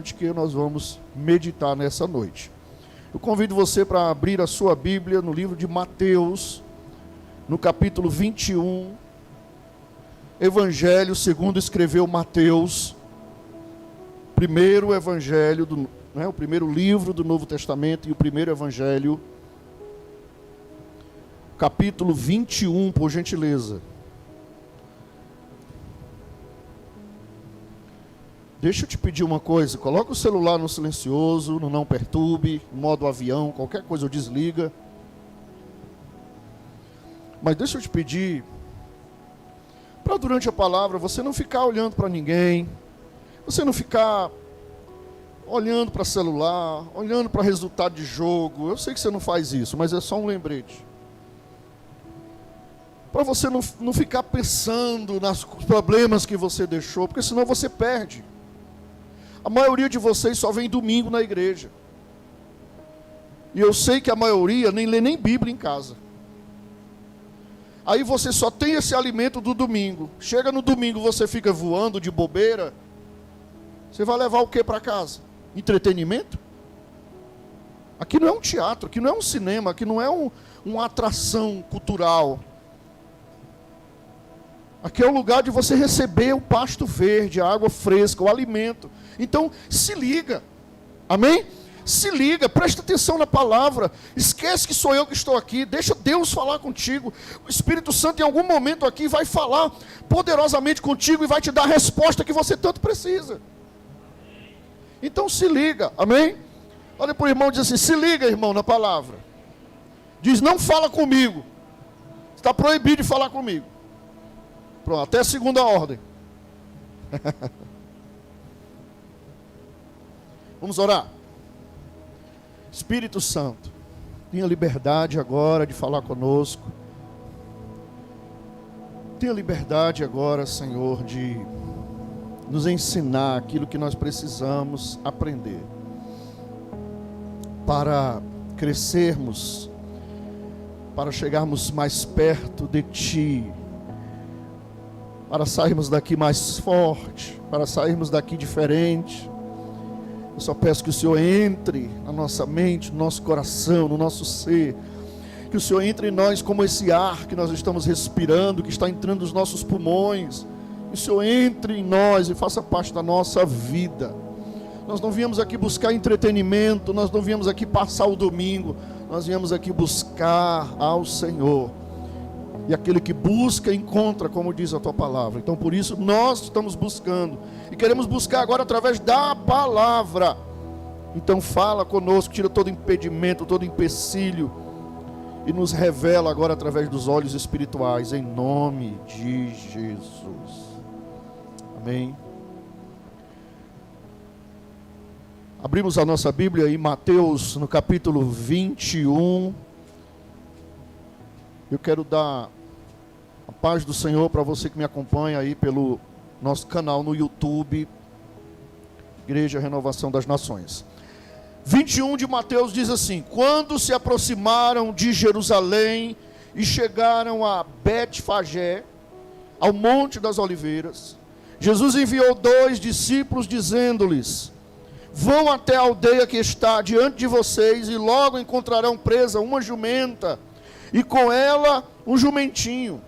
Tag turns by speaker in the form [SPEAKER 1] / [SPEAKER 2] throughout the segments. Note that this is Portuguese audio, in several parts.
[SPEAKER 1] que nós vamos meditar nessa noite. Eu convido você para abrir a sua Bíblia no livro de Mateus, no capítulo 21, Evangelho segundo escreveu Mateus, primeiro evangelho, o primeiro livro do Novo Testamento e o primeiro evangelho, capítulo 21, por gentileza. Deixa eu te pedir uma coisa, coloca o celular no silencioso, no não perturbe, no modo avião, qualquer coisa desliga. Mas deixa eu te pedir, para durante a palavra você não ficar olhando para ninguém, você não ficar olhando para celular, olhando para resultado de jogo. Eu sei que você não faz isso, mas é só um lembrete. Para você não ficar pensando nos problemas que você deixou, porque senão você perde. A maioria de vocês só vem domingo na igreja. E eu sei que a maioria nem lê nem Bíblia em casa. Aí você só tem esse alimento do domingo. Chega no domingo, você fica voando de bobeira. Você vai levar o que para casa? Entretenimento? Aqui não é um teatro, aqui não é um cinema, aqui não é uma atração cultural. Aqui é o lugar de você receber o pasto verde, a água fresca, o alimento. Então, se liga. Amém? Se liga, presta atenção na palavra. Esquece que sou eu que estou aqui. Deixa Deus falar contigo. O Espírito Santo em algum momento aqui vai falar poderosamente contigo e vai te dar a resposta que você tanto precisa. Então se liga. Amém? Olha para o irmão e diz assim: se liga, irmão, na palavra. Diz: não fala comigo. Está proibido de falar comigo. Pronto, até a segunda ordem. Vamos orar. Espírito Santo, tenha liberdade agora de falar conosco. Tenha liberdade agora, Senhor, de nos ensinar aquilo que nós precisamos aprender para crescermos, para chegarmos mais perto de Ti, para sairmos daqui mais forte, para sairmos daqui diferente. Eu só peço que o Senhor entre na nossa mente, no nosso coração, no nosso ser. Que o Senhor entre em nós como esse ar que nós estamos respirando, que está entrando nos nossos pulmões. Que o Senhor entre em nós e faça parte da nossa vida. Nós não viemos aqui buscar entretenimento, nós não viemos aqui passar o domingo. Nós viemos aqui buscar ao Senhor. E aquele que busca, encontra, como diz a Tua palavra. Então por isso nós estamos buscando. E queremos buscar agora através da palavra. Então fala conosco, tira todo impedimento, todo empecilho. E nos revela agora através dos olhos espirituais. Em nome de Jesus. Amém. Abrimos a nossa Bíblia em Mateus, no capítulo 21. Eu quero dar a paz do Senhor para você que me acompanha aí pelo nosso canal no YouTube, Igreja Renovação das Nações. 21 de Mateus diz assim: quando se aproximaram de Jerusalém e chegaram a Betfagé, ao Monte das Oliveiras, Jesus enviou 2 discípulos dizendo-lhes: vão até a aldeia que está diante de vocês e logo encontrarão presa uma jumenta e com ela um jumentinho.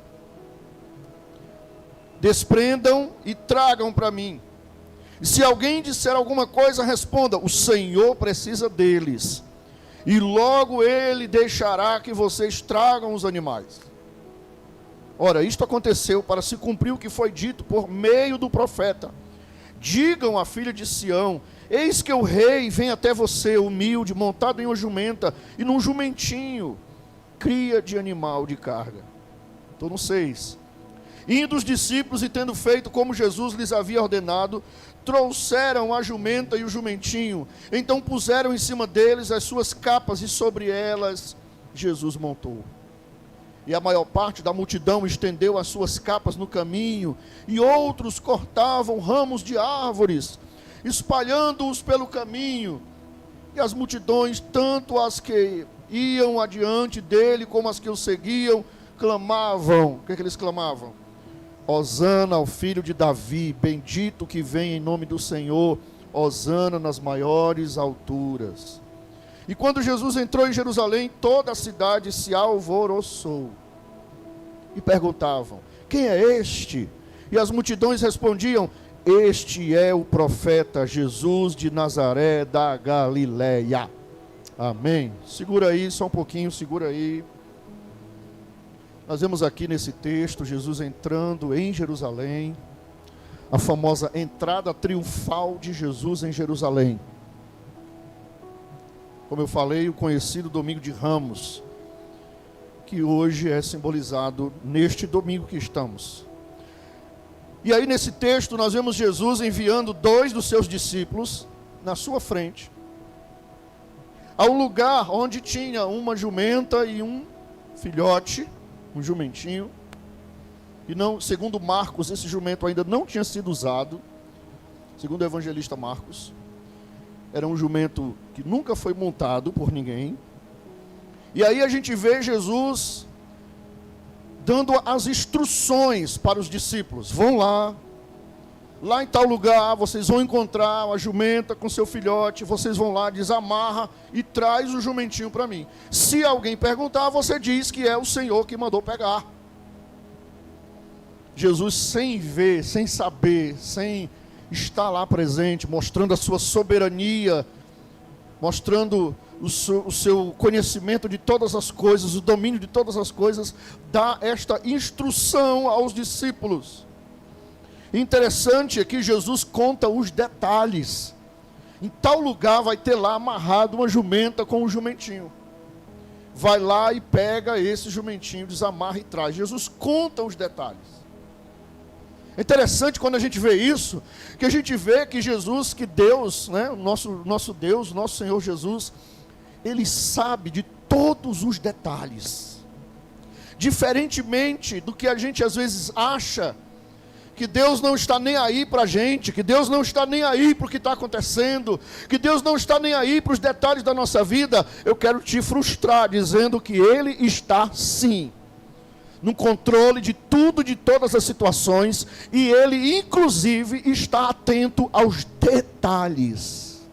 [SPEAKER 1] Desprendam e tragam para mim. E se alguém disser alguma coisa, responda: o Senhor precisa deles, e logo Ele deixará que vocês tragam os animais. Ora, isto aconteceu para se cumprir o que foi dito por meio do profeta: digam à filha de Sião: eis que o rei vem até você, humilde, montado em uma jumenta e num jumentinho, cria de animal de carga. Estou no 6. Indo os discípulos e tendo feito como Jesus lhes havia ordenado, trouxeram a jumenta e o jumentinho. Então puseram em cima deles as suas capas e sobre elas Jesus montou. E a maior parte da multidão estendeu as suas capas no caminho, e outros cortavam ramos de árvores, espalhando-os pelo caminho. E as multidões, tanto as que iam adiante dele como as que o seguiam, clamavam. O que eles clamavam? Hosana ao filho de Davi, bendito que vem em nome do Senhor, hosana nas maiores alturas. E quando Jesus entrou em Jerusalém, toda a cidade se alvoroçou. E perguntavam: quem é este? E as multidões respondiam: este é o profeta Jesus de Nazaré da Galileia. Amém. Segura aí, só um pouquinho, segura aí. Nós vemos aqui nesse texto, Jesus entrando em Jerusalém, a famosa entrada triunfal de Jesus em Jerusalém. Como eu falei, o conhecido domingo de Ramos, que hoje é simbolizado neste domingo que estamos. E aí nesse texto nós vemos Jesus enviando 2 dos seus discípulos na sua frente, ao lugar onde tinha uma jumenta e um filhote, um jumentinho. E não, segundo Marcos, esse jumento ainda não tinha sido usado. Segundo o evangelista Marcos, era um jumento que nunca foi montado por ninguém. E aí a gente vê Jesus dando as instruções para os discípulos: vão lá em tal lugar, vocês vão encontrar uma jumenta com seu filhote, vocês vão lá, desamarra e traz o jumentinho para mim. Se alguém perguntar, você diz que é o Senhor que mandou pegar. Jesus, sem ver, sem saber, sem estar lá presente, mostrando a sua soberania, mostrando o seu conhecimento de todas as coisas, o domínio de todas as coisas, dá esta instrução aos discípulos. Interessante é que Jesus conta os detalhes. Em tal lugar vai ter lá amarrado uma jumenta com um jumentinho. Vai lá e pega esse jumentinho, desamarra e traz. Jesus conta os detalhes. É interessante quando a gente vê isso, que a gente vê que Jesus, que Deus, né, o nosso Deus, nosso Senhor Jesus, Ele sabe de todos os detalhes. Diferentemente do que a gente às vezes acha, que Deus não está nem aí para a gente, que Deus não está nem aí para o que está acontecendo, que Deus não está nem aí para os detalhes da nossa vida, eu quero te frustrar dizendo que Ele está sim, no controle de tudo, de todas as situações, e Ele inclusive está atento aos detalhes.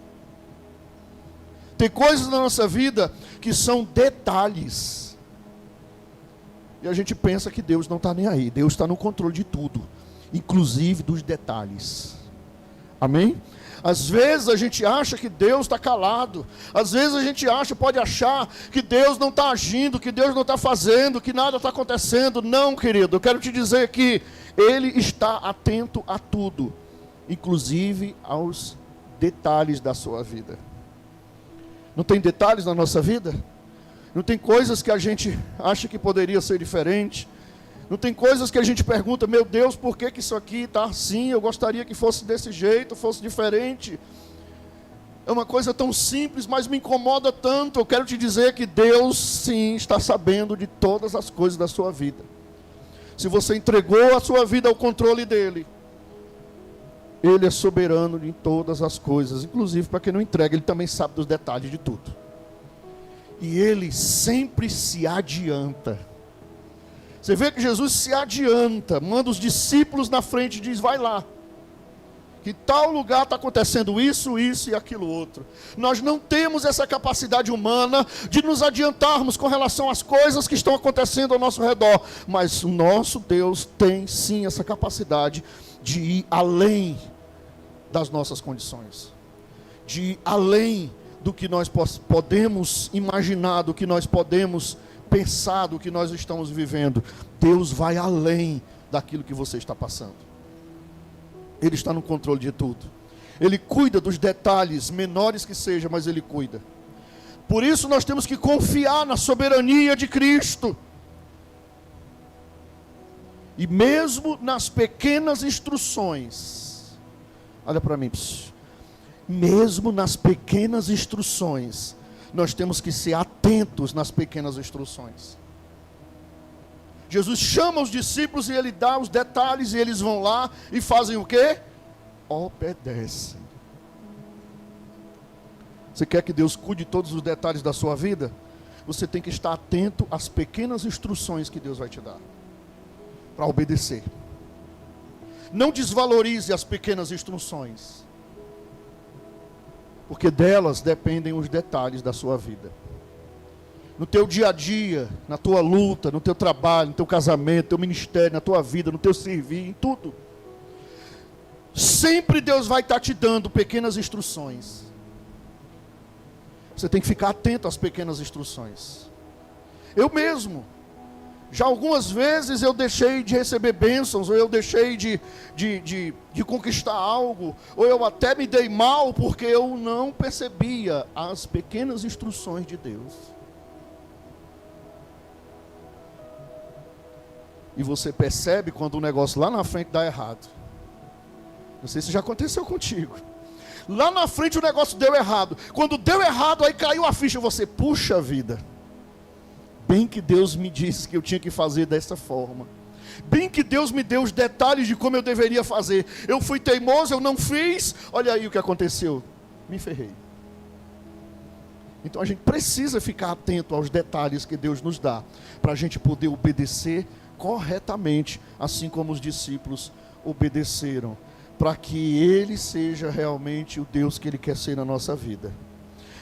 [SPEAKER 1] Tem coisas na nossa vida que são detalhes, e a gente pensa que Deus não está nem aí. Deus está no controle de tudo, inclusive dos detalhes. Amém? Às vezes a gente acha que Deus está calado. Às vezes a gente pode achar que Deus não está agindo, que Deus não está fazendo, que nada está acontecendo. Não, querido, eu quero te dizer que Ele está atento a tudo, inclusive aos detalhes da sua vida. Não tem detalhes na nossa vida? Não tem coisas que a gente acha que poderia ser diferente? Não tem coisas que a gente pergunta: meu Deus, por que isso aqui está assim? Eu gostaria que fosse desse jeito, fosse diferente. É uma coisa tão simples, mas me incomoda tanto. Eu quero te dizer que Deus sim está sabendo de todas as coisas da sua vida. Se você entregou a sua vida ao controle dEle, Ele é soberano em todas as coisas. Inclusive para quem não entrega, Ele também sabe dos detalhes de tudo. E Ele sempre se adianta. Você vê que Jesus se adianta, manda os discípulos na frente e diz: vai lá, que tal lugar está acontecendo isso, isso e aquilo outro. Nós não temos essa capacidade humana de nos adiantarmos com relação às coisas que estão acontecendo ao nosso redor, mas o nosso Deus tem sim essa capacidade de ir além das nossas condições, de ir além do que nós podemos imaginar, do que nós podemos pensar, do que nós estamos vivendo. Deus vai além daquilo que você está passando. Ele está no controle de tudo. Ele cuida dos detalhes, menores que sejam, mas Ele cuida. Por isso nós temos que confiar na soberania de Cristo. E mesmo nas pequenas instruções, olha para mim, mesmo nas pequenas instruções, nós temos que ser atentos nas pequenas instruções. Jesus chama os discípulos e Ele dá os detalhes, e eles vão lá e fazem o quê? Obedecem. Você quer que Deus cuide de todos os detalhes da sua vida? Você tem que estar atento às pequenas instruções que Deus vai te dar, para obedecer. Não desvalorize as pequenas instruções. porque delas dependem os detalhes da sua vida. No teu dia a dia, na tua luta, no teu trabalho, no teu casamento, no teu ministério, na tua vida, no teu servir, em tudo. Sempre Deus vai estar te dando pequenas instruções. Você tem que ficar atento às pequenas instruções. Eu mesmo, já algumas vezes eu deixei de receber bênçãos, ou eu deixei de conquistar algo, ou eu até me dei mal, porque eu não percebia as pequenas instruções de Deus. E você percebe quando o negócio lá na frente dá errado. Não sei se já aconteceu contigo. Lá na frente o negócio deu errado. Quando deu errado, aí caiu a ficha. Você, puxa vida. Bem que Deus me disse que eu tinha que fazer dessa forma. Bem que Deus me deu os detalhes de como eu deveria fazer. Eu fui teimoso, eu não fiz. Olha aí o que aconteceu. Me ferrei. Então a gente precisa ficar atento aos detalhes que Deus nos dá, para a gente poder obedecer corretamente, assim como os discípulos obedeceram, para que Ele seja realmente o Deus que Ele quer ser na nossa vida.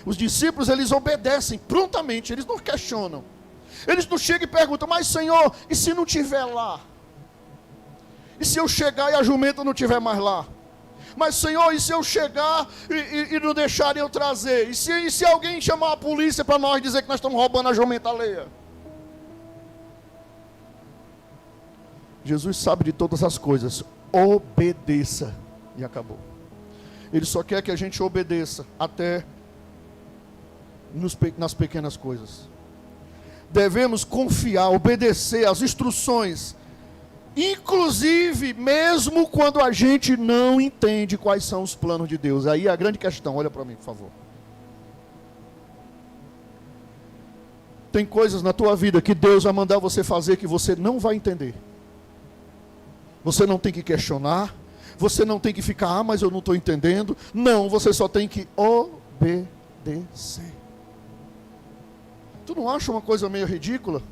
[SPEAKER 1] Os discípulos, eles obedecem prontamente, eles não questionam. Eles não chegam e perguntam, mas Senhor, e se não estiver lá? E se eu chegar e a jumenta não estiver mais lá? Mas Senhor, e se eu chegar e não deixarem eu trazer? E se alguém chamar a polícia para nós dizer que nós estamos roubando a jumenta alheia? Jesus sabe de todas as coisas. Obedeça. E acabou. Ele só quer que a gente obedeça até nas pequenas coisas. Devemos confiar, obedecer às instruções, inclusive mesmo quando a gente não entende quais são os planos de Deus. Aí é a grande questão. Olha para mim, por favor. Tem coisas na tua vida que Deus vai mandar você fazer que você não vai entender. Você não tem que questionar, você não tem que ficar, mas eu não estou entendendo. Não, você só tem que obedecer. Tu não acha uma coisa meio ridícula?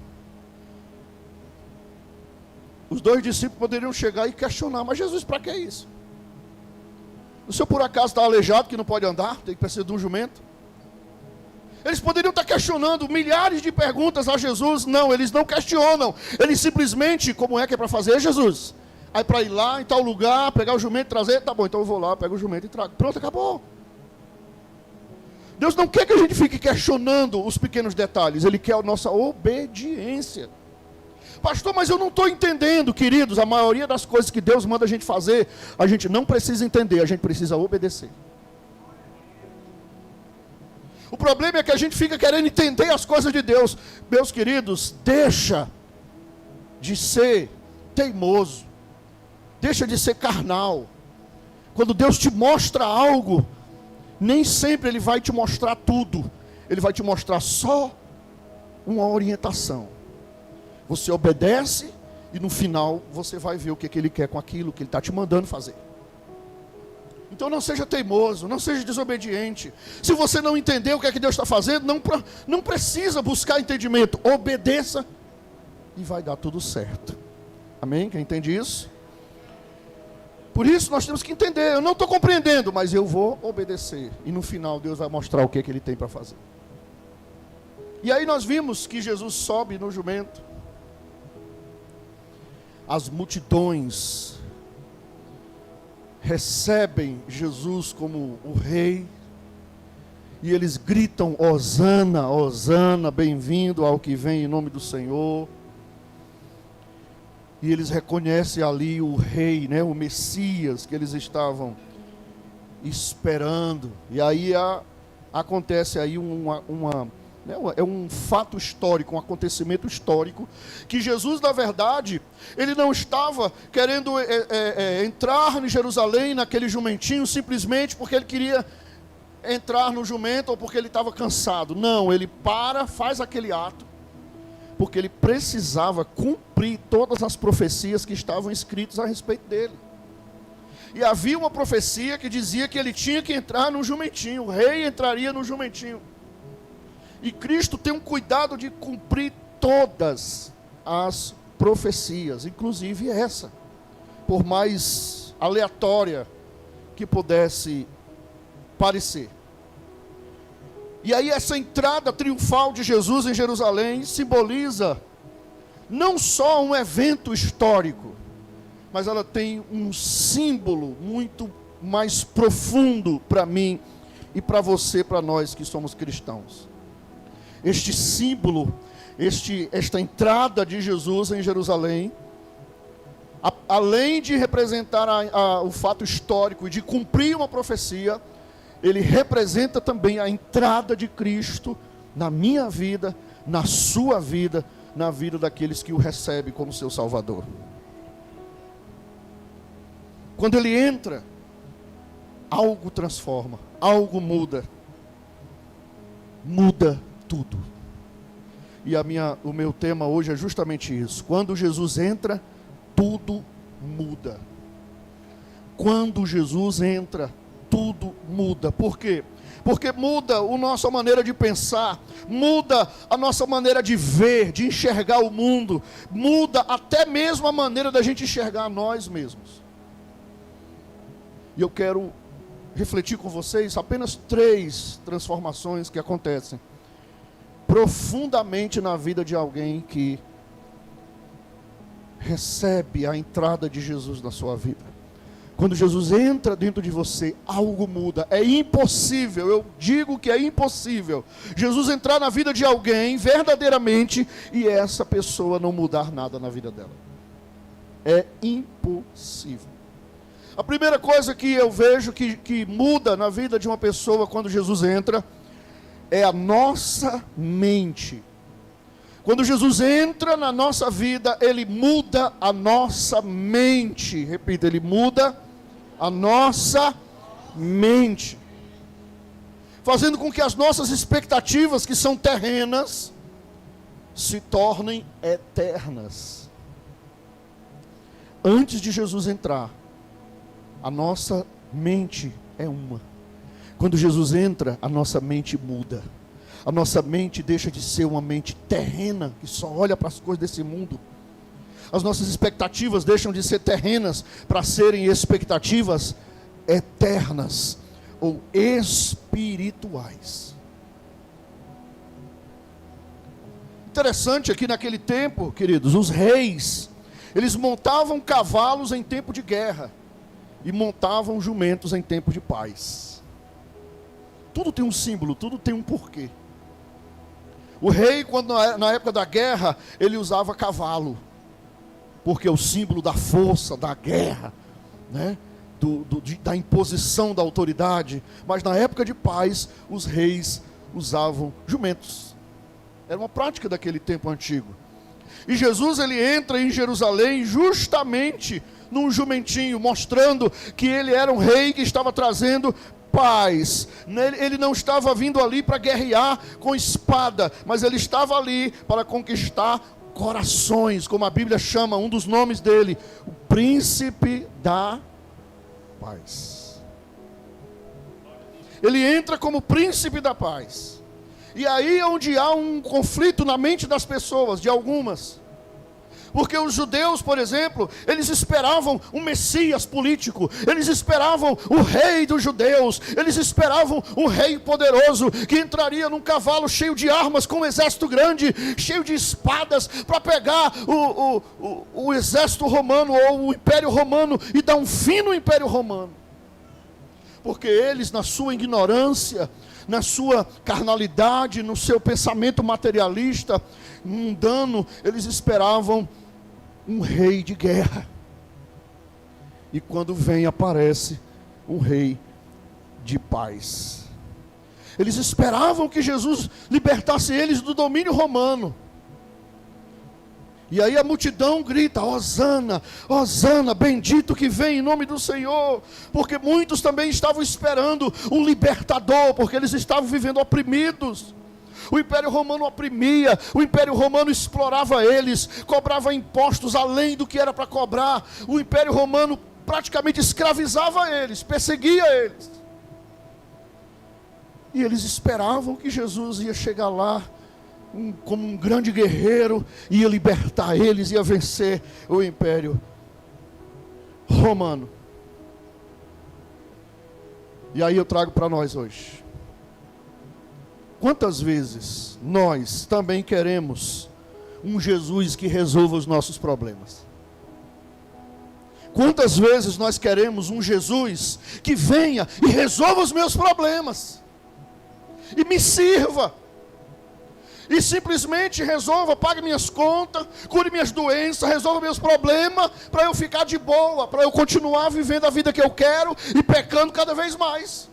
[SPEAKER 1] Os dois discípulos poderiam chegar e questionar, mas Jesus, para que isso? O senhor por acaso está aleijado, que não pode andar, tem que precisar de um jumento? Eles poderiam estar questionando milhares de perguntas a Jesus. Não, eles não questionam. Eles simplesmente, como é que é para fazer, Jesus? Aí para ir lá em tal lugar, pegar o jumento e trazer, tá bom, então eu vou lá, pego o jumento e trago. Pronto, acabou. Deus não quer que a gente fique questionando os pequenos detalhes. Ele quer a nossa obediência. Pastor, mas eu não estou entendendo, queridos. A maioria das coisas que Deus manda a gente fazer, a gente não precisa entender, a gente precisa obedecer. O problema é que a gente fica querendo entender as coisas de Deus. Meus queridos, deixa de ser teimoso. Deixa de ser carnal. Quando Deus te mostra algo, nem sempre Ele vai te mostrar tudo. Ele vai te mostrar só uma orientação. Você obedece e no final você vai ver o que Ele quer com aquilo que Ele está te mandando fazer. Então não seja teimoso, não seja desobediente. Se você não entender o que é que Deus está fazendo, não precisa buscar entendimento. Obedeça e vai dar tudo certo. Amém? Quem entende isso? Por isso nós temos que entender. Eu não estou compreendendo, mas eu vou obedecer. E no final Deus vai mostrar o que é que Ele tem para fazer. E aí nós vimos que Jesus sobe no jumento. As multidões recebem Jesus como o rei. E eles gritam, Hosana, Hosana, bem-vindo ao que vem em nome do Senhor. E eles reconhecem ali o rei, né, o Messias que eles estavam esperando. E aí acontece aí é um fato histórico, um acontecimento histórico, que Jesus, na verdade, ele não estava querendo entrar em Jerusalém, naquele jumentinho, simplesmente porque ele queria entrar no jumento ou porque ele estava cansado. Não, ele faz aquele ato, porque ele precisava cumprir todas as profecias que estavam escritas a respeito dele. E havia uma profecia que dizia que ele tinha que entrar no jumentinho, o rei entraria no jumentinho. E Cristo tem um cuidado de cumprir todas as profecias, inclusive essa, por mais aleatória que pudesse parecer. E aí essa entrada triunfal de Jesus em Jerusalém simboliza não só um evento histórico, mas ela tem um símbolo muito mais profundo para mim e para você, para nós que somos cristãos. Este símbolo, esta entrada de Jesus em Jerusalém, além de representar o fato histórico e de cumprir uma profecia, ele representa também a entrada de Cristo na minha vida, na sua vida, na vida daqueles que o recebem como seu Salvador. Quando ele entra, algo transforma, algo muda. Muda tudo. E o meu tema hoje é justamente isso. Quando Jesus entra, tudo muda. Quando Jesus entra, tudo muda. Por quê? Porque muda a nossa maneira de pensar, muda a nossa maneira de ver, de enxergar o mundo, muda até mesmo a maneira da gente enxergar nós mesmos. E eu quero refletir com vocês apenas 3 transformações que acontecem profundamente na vida de alguém que recebe a entrada de Jesus na sua vida. Quando Jesus entra dentro de você, algo muda. É impossível, eu digo que é impossível Jesus entrar na vida de alguém verdadeiramente e essa pessoa não mudar nada na vida dela. É impossível. A primeira coisa que eu vejo que muda na vida de uma pessoa quando Jesus entra é a nossa mente. Quando Jesus entra na nossa vida, ele muda a nossa mente. Repita, ele muda a nossa mente, fazendo com que as nossas expectativas, que são terrenas, se tornem eternas. Antes de Jesus entrar, a nossa mente é uma. Quando Jesus entra, a nossa mente muda. A nossa mente deixa de ser uma mente terrena, que só olha para as coisas desse mundo. As nossas expectativas deixam de ser terrenas para serem expectativas eternas ou espirituais. Interessante aqui naquele tempo, queridos, os reis, eles montavam cavalos em tempo de guerra e montavam jumentos em tempo de paz. Tudo tem um símbolo, tudo tem um porquê. O rei, quando na época da guerra, ele usava cavalo, porque é o símbolo da força, da guerra, né? Da imposição da autoridade. Mas na época de paz, os reis usavam jumentos. Era uma prática daquele tempo antigo. E Jesus, ele entra em Jerusalém justamente num jumentinho, mostrando que ele era um rei que estava trazendo paz. Ele não estava vindo ali para guerrear com espada, mas ele estava ali para conquistar corações, como a Bíblia chama um dos nomes dele, o príncipe da paz. Ele entra como príncipe da paz. E aí é onde há um conflito na mente das pessoas, de algumas. Porque os judeus, por exemplo, eles esperavam um Messias político, eles esperavam o rei dos judeus, eles esperavam um rei poderoso, que entraria num cavalo cheio de armas, com um exército grande, cheio de espadas, para pegar o exército romano, ou o império romano, e dar um fim no império romano. Porque eles, na sua ignorância, na sua carnalidade, no seu pensamento materialista, mundano, eles esperavam um rei de guerra. E quando vem, aparece um rei de paz. Eles esperavam que Jesus libertasse eles do domínio romano. E aí a multidão grita: Hosana, Hosana, bendito que vem em nome do Senhor. Porque muitos também estavam esperando um libertador, porque eles estavam vivendo oprimidos. O Império Romano oprimia, o Império Romano explorava eles, cobrava impostos além do que era para cobrar. O Império Romano praticamente escravizava eles, perseguia eles. E eles esperavam que Jesus ia chegar lá como um grande guerreiro, ia libertar eles, ia vencer o Império Romano. E aí eu trago para nós hoje: Quantas vezes nós também queremos um Jesus que resolva os nossos problemas? Quantas vezes nós queremos um Jesus que venha e resolva os meus problemas, e me sirva, e simplesmente resolva, pague minhas contas, cure minhas doenças, resolva meus problemas, para eu ficar de boa, para eu continuar vivendo a vida que eu quero e pecando cada vez mais.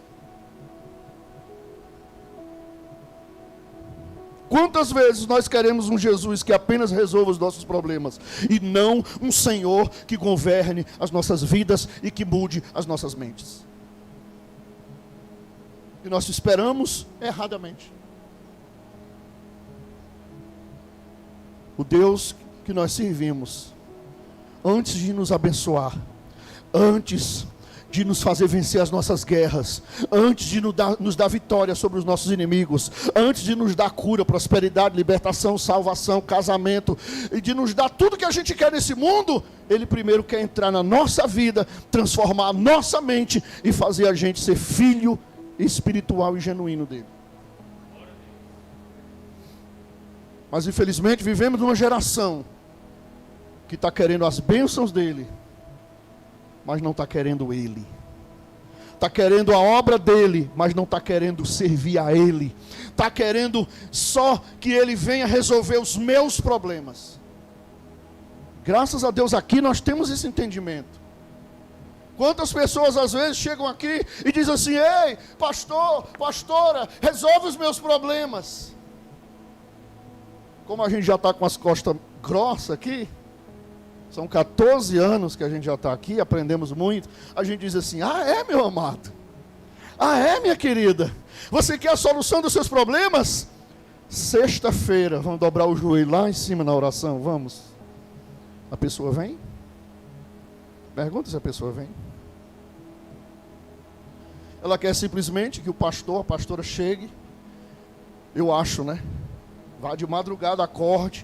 [SPEAKER 1] Quantas vezes nós queremos um Jesus que apenas resolva os nossos problemas, e não um Senhor que governe as nossas vidas e que mude as nossas mentes? E nós esperamos erradamente. O Deus que nós servimos, antes de nos abençoar, antes de nos fazer vencer as nossas guerras, antes de nos dar vitória sobre os nossos inimigos, antes de nos dar cura, prosperidade, libertação, salvação, casamento, e de nos dar tudo que a gente quer nesse mundo, Ele primeiro quer entrar na nossa vida, transformar a nossa mente e fazer a gente ser filho espiritual e genuíno dEle. Mas infelizmente vivemos numa geração que está querendo as bênçãos dEle, mas não está querendo Ele. Está querendo a obra dEle, mas não está querendo servir a Ele. Está querendo só que Ele venha resolver os meus problemas. Graças a Deus aqui nós temos esse entendimento. Quantas pessoas às vezes chegam aqui e dizem assim: ei, pastor, pastora, resolve os meus problemas. Como a gente já está com as costas grossas aqui, são 14 anos que a gente já está aqui, aprendemos muito. A gente diz assim: ah, é, meu amado? Ah, é, minha querida? Você quer a solução dos seus problemas? Sexta-feira, vamos dobrar o joelho lá em cima na oração, vamos. A pessoa vem? Pergunta se a pessoa vem. Ela quer simplesmente que o pastor, a pastora chegue, eu acho, né? Vá de madrugada, acorde,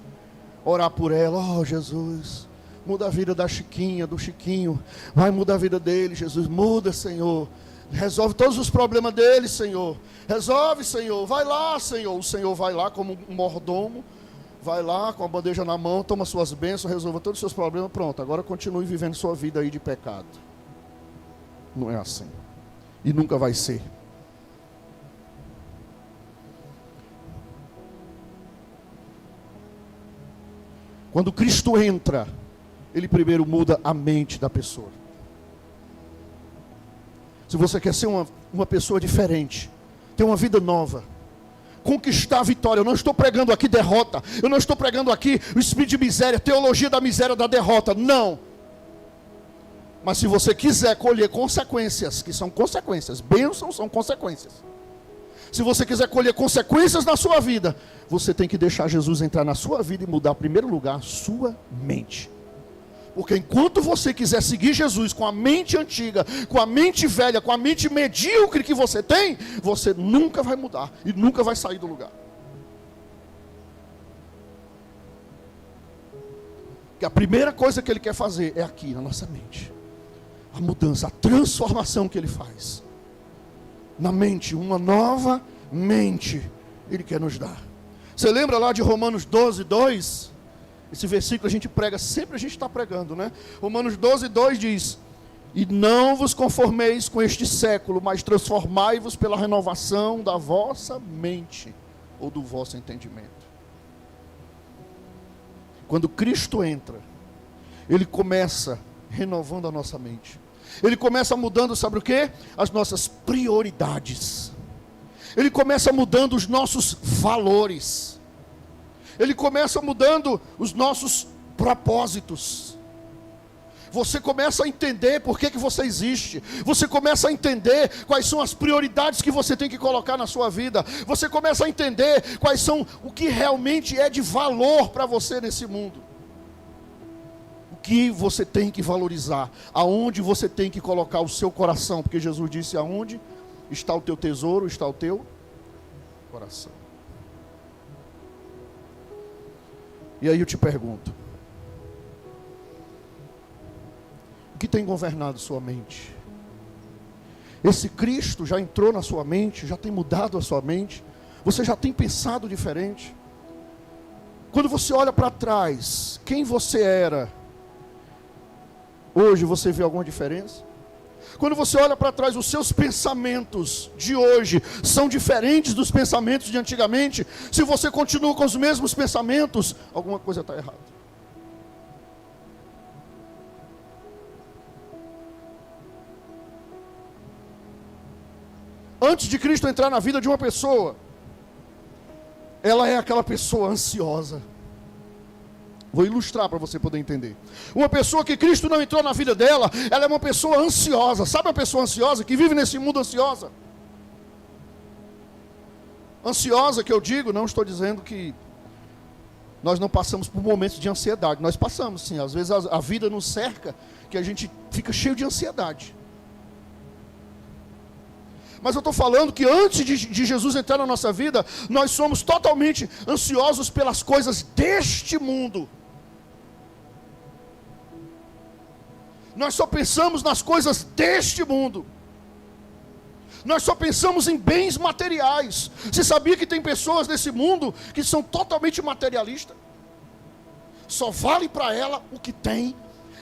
[SPEAKER 1] orar por ela. Oh, Jesus, muda a vida da Chiquinha, do Chiquinho. Vai mudar a vida dele, Jesus. Muda, Senhor. Resolve todos os problemas dele, Senhor. Resolve, Senhor. Vai lá, Senhor. O Senhor vai lá como um mordomo. Vai lá com a bandeja na mão, toma suas bênçãos, resolva todos os seus problemas. Pronto, agora continue vivendo sua vida aí de pecado. Não é assim. E nunca vai ser. Quando Cristo entra, Ele primeiro muda a mente da pessoa. Se você quer ser uma pessoa diferente, ter uma vida nova, conquistar a vitória, eu não estou pregando aqui derrota, eu não estou pregando aqui o espírito de miséria, teologia da miséria, da derrota, não. Mas se você quiser colher consequências, que são consequências, bênçãos são consequências. Se você quiser colher consequências na sua vida, você tem que deixar Jesus entrar na sua vida e mudar, em primeiro lugar, a sua mente. Porque enquanto você quiser seguir Jesus com a mente antiga, com a mente velha, com a mente medíocre que você tem, você nunca vai mudar e nunca vai sair do lugar. Porque a primeira coisa que Ele quer fazer é aqui, na nossa mente. A mudança, a transformação que Ele faz. Na mente, uma nova mente Ele quer nos dar. Você lembra lá de Romanos 12, 2? Esse versículo a gente prega, sempre a gente está pregando, né? Romanos 12, 2 diz: e não vos conformeis com este século, mas transformai-vos pela renovação da vossa mente, ou do vosso entendimento. Quando Cristo entra, Ele começa renovando a nossa mente. Ele começa mudando, sabe o quê? As nossas prioridades. Ele começa mudando os nossos valores. Ele começa mudando os nossos propósitos. Você começa a entender por que você existe. Você começa a entender quais são as prioridades que você tem que colocar na sua vida. Você começa a entender quais são o que realmente é de valor para você nesse mundo. O que você tem que valorizar. Aonde você tem que colocar o seu coração. Porque Jesus disse: aonde está o teu tesouro, está o teu coração. E aí eu te pergunto: o que tem governado sua mente? Esse Cristo já entrou na sua mente, já tem mudado a sua mente? Você já tem pensado diferente? Quando você olha para trás, quem você era, hoje você vê alguma diferença? Quando você olha para trás, os seus pensamentos de hoje são diferentes dos pensamentos de antigamente? Se você continua com os mesmos pensamentos, alguma coisa está errada. Antes de Cristo entrar na vida de uma pessoa, ela é aquela pessoa ansiosa. Vou ilustrar para você poder entender. Uma pessoa que Cristo não entrou na vida dela, ela é uma pessoa ansiosa. Sabe uma pessoa ansiosa que vive nesse mundo ansiosa? Ansiosa que eu digo, não estou dizendo que nós não passamos por momentos de ansiedade. Nós passamos sim, às vezes a vida nos cerca, que a gente fica cheio de ansiedade. Mas eu estou falando que antes de Jesus entrar na nossa vida, nós somos totalmente ansiosos pelas coisas deste mundo. Nós só pensamos nas coisas deste mundo. Nós só pensamos em bens materiais. Você sabia que tem pessoas nesse mundo que são totalmente materialistas? Só vale para ela o que tem.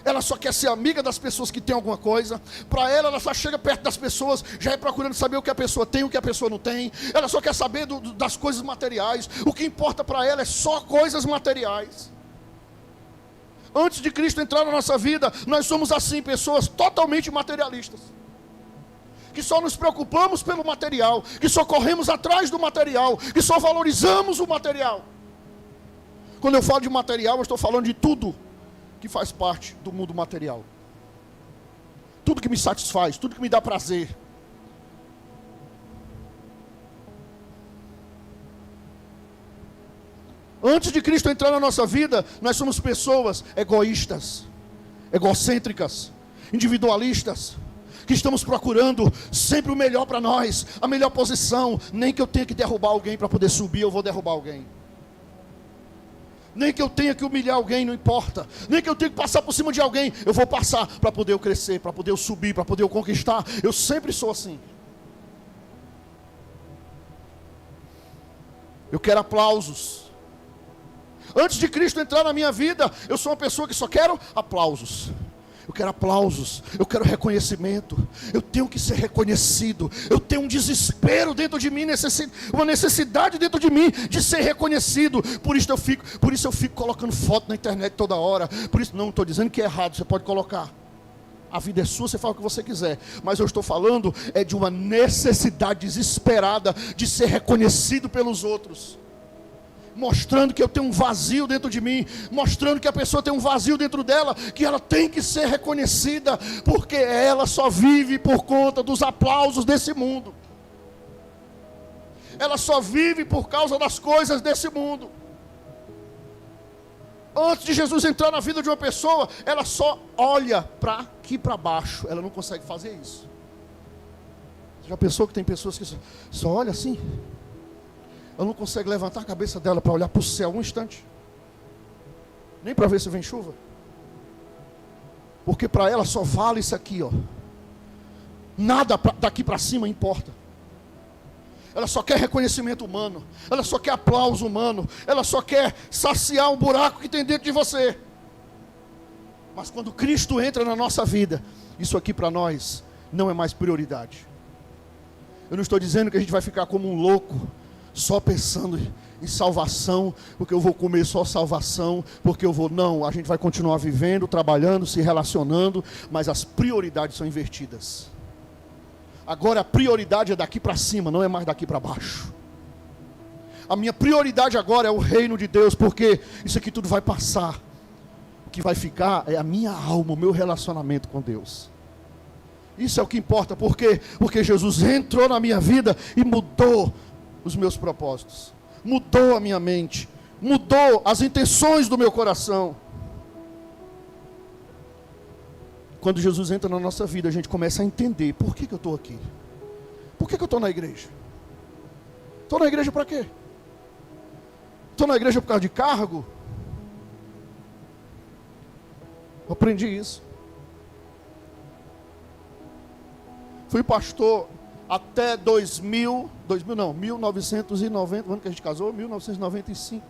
[SPEAKER 1] Ela só quer ser amiga das pessoas que têm alguma coisa. Para ela só chega perto das pessoas, já é procurando saber o que a pessoa tem, o que a pessoa não tem. Ela só quer saber das coisas materiais. O que importa para ela é só coisas materiais. Antes de Cristo entrar na nossa vida, nós somos assim, pessoas totalmente materialistas. Que só nos preocupamos pelo material, que só corremos atrás do material, que só valorizamos o material. Quando eu falo de material, eu estou falando de tudo que faz parte do mundo material. Tudo que me satisfaz, tudo que me dá prazer. Antes de Cristo entrar na nossa vida, nós somos pessoas egoístas, egocêntricas, individualistas, que estamos procurando sempre o melhor para nós, a melhor posição. Nem que eu tenha que derrubar alguém para poder subir, eu vou derrubar alguém. Nem que eu tenha que humilhar alguém, não importa. Nem que eu tenha que passar por cima de alguém, eu vou passar para poder eu crescer, para poder eu subir, para poder eu conquistar. Eu sempre sou assim. Eu quero aplausos. Antes de Cristo entrar na minha vida, eu sou uma pessoa que só quero aplausos. Eu quero aplausos, eu quero reconhecimento. Eu tenho que ser reconhecido. Eu tenho um desespero dentro de mim, uma necessidade dentro de mim de ser reconhecido. Por isso eu fico colocando foto na internet toda hora. Por isso, não estou dizendo que é errado, você pode colocar. A vida é sua, você fala o que você quiser. Mas eu estou falando de uma necessidade desesperada de ser reconhecido pelos outros. Mostrando que eu tenho um vazio dentro de mim, mostrando que a pessoa tem um vazio dentro dela, que ela tem que ser reconhecida, porque ela só vive por conta dos aplausos desse mundo. Ela só vive por causa das coisas desse mundo. Antes de Jesus entrar na vida de uma pessoa, ela só olha para aqui para baixo, ela não consegue fazer isso. Você já pensou que tem pessoas que só olham assim? Ela não consegue levantar a cabeça dela para olhar para o céu um instante. Nem para ver se vem chuva. Porque para ela só vale isso aqui, ó. Nada daqui para cima importa. Ela só quer reconhecimento humano. Ela só quer aplauso humano. Ela só quer saciar um buraco que tem dentro de você. Mas quando Cristo entra na nossa vida, isso aqui para nós não é mais prioridade. Eu não estou dizendo que a gente vai ficar como um louco, só pensando em salvação, porque eu vou comer só salvação, porque eu vou... Não, a gente vai continuar vivendo, trabalhando, se relacionando, mas as prioridades são invertidas. Agora a prioridade é daqui para cima, não é mais daqui para baixo. A minha prioridade agora é o reino de Deus, porque isso aqui tudo vai passar. O que vai ficar é a minha alma, o meu relacionamento com Deus. Isso é o que importa, porque Jesus entrou na minha vida e mudou os meus propósitos, mudou a minha mente, mudou as intenções do meu coração. Quando Jesus entra na nossa vida, a gente começa a entender: por que eu estou aqui? Por que eu estou na igreja? Estou na igreja para quê? Estou na igreja por causa de cargo? Eu aprendi isso. Fui pastor até 1990, o ano que a gente casou, 1995.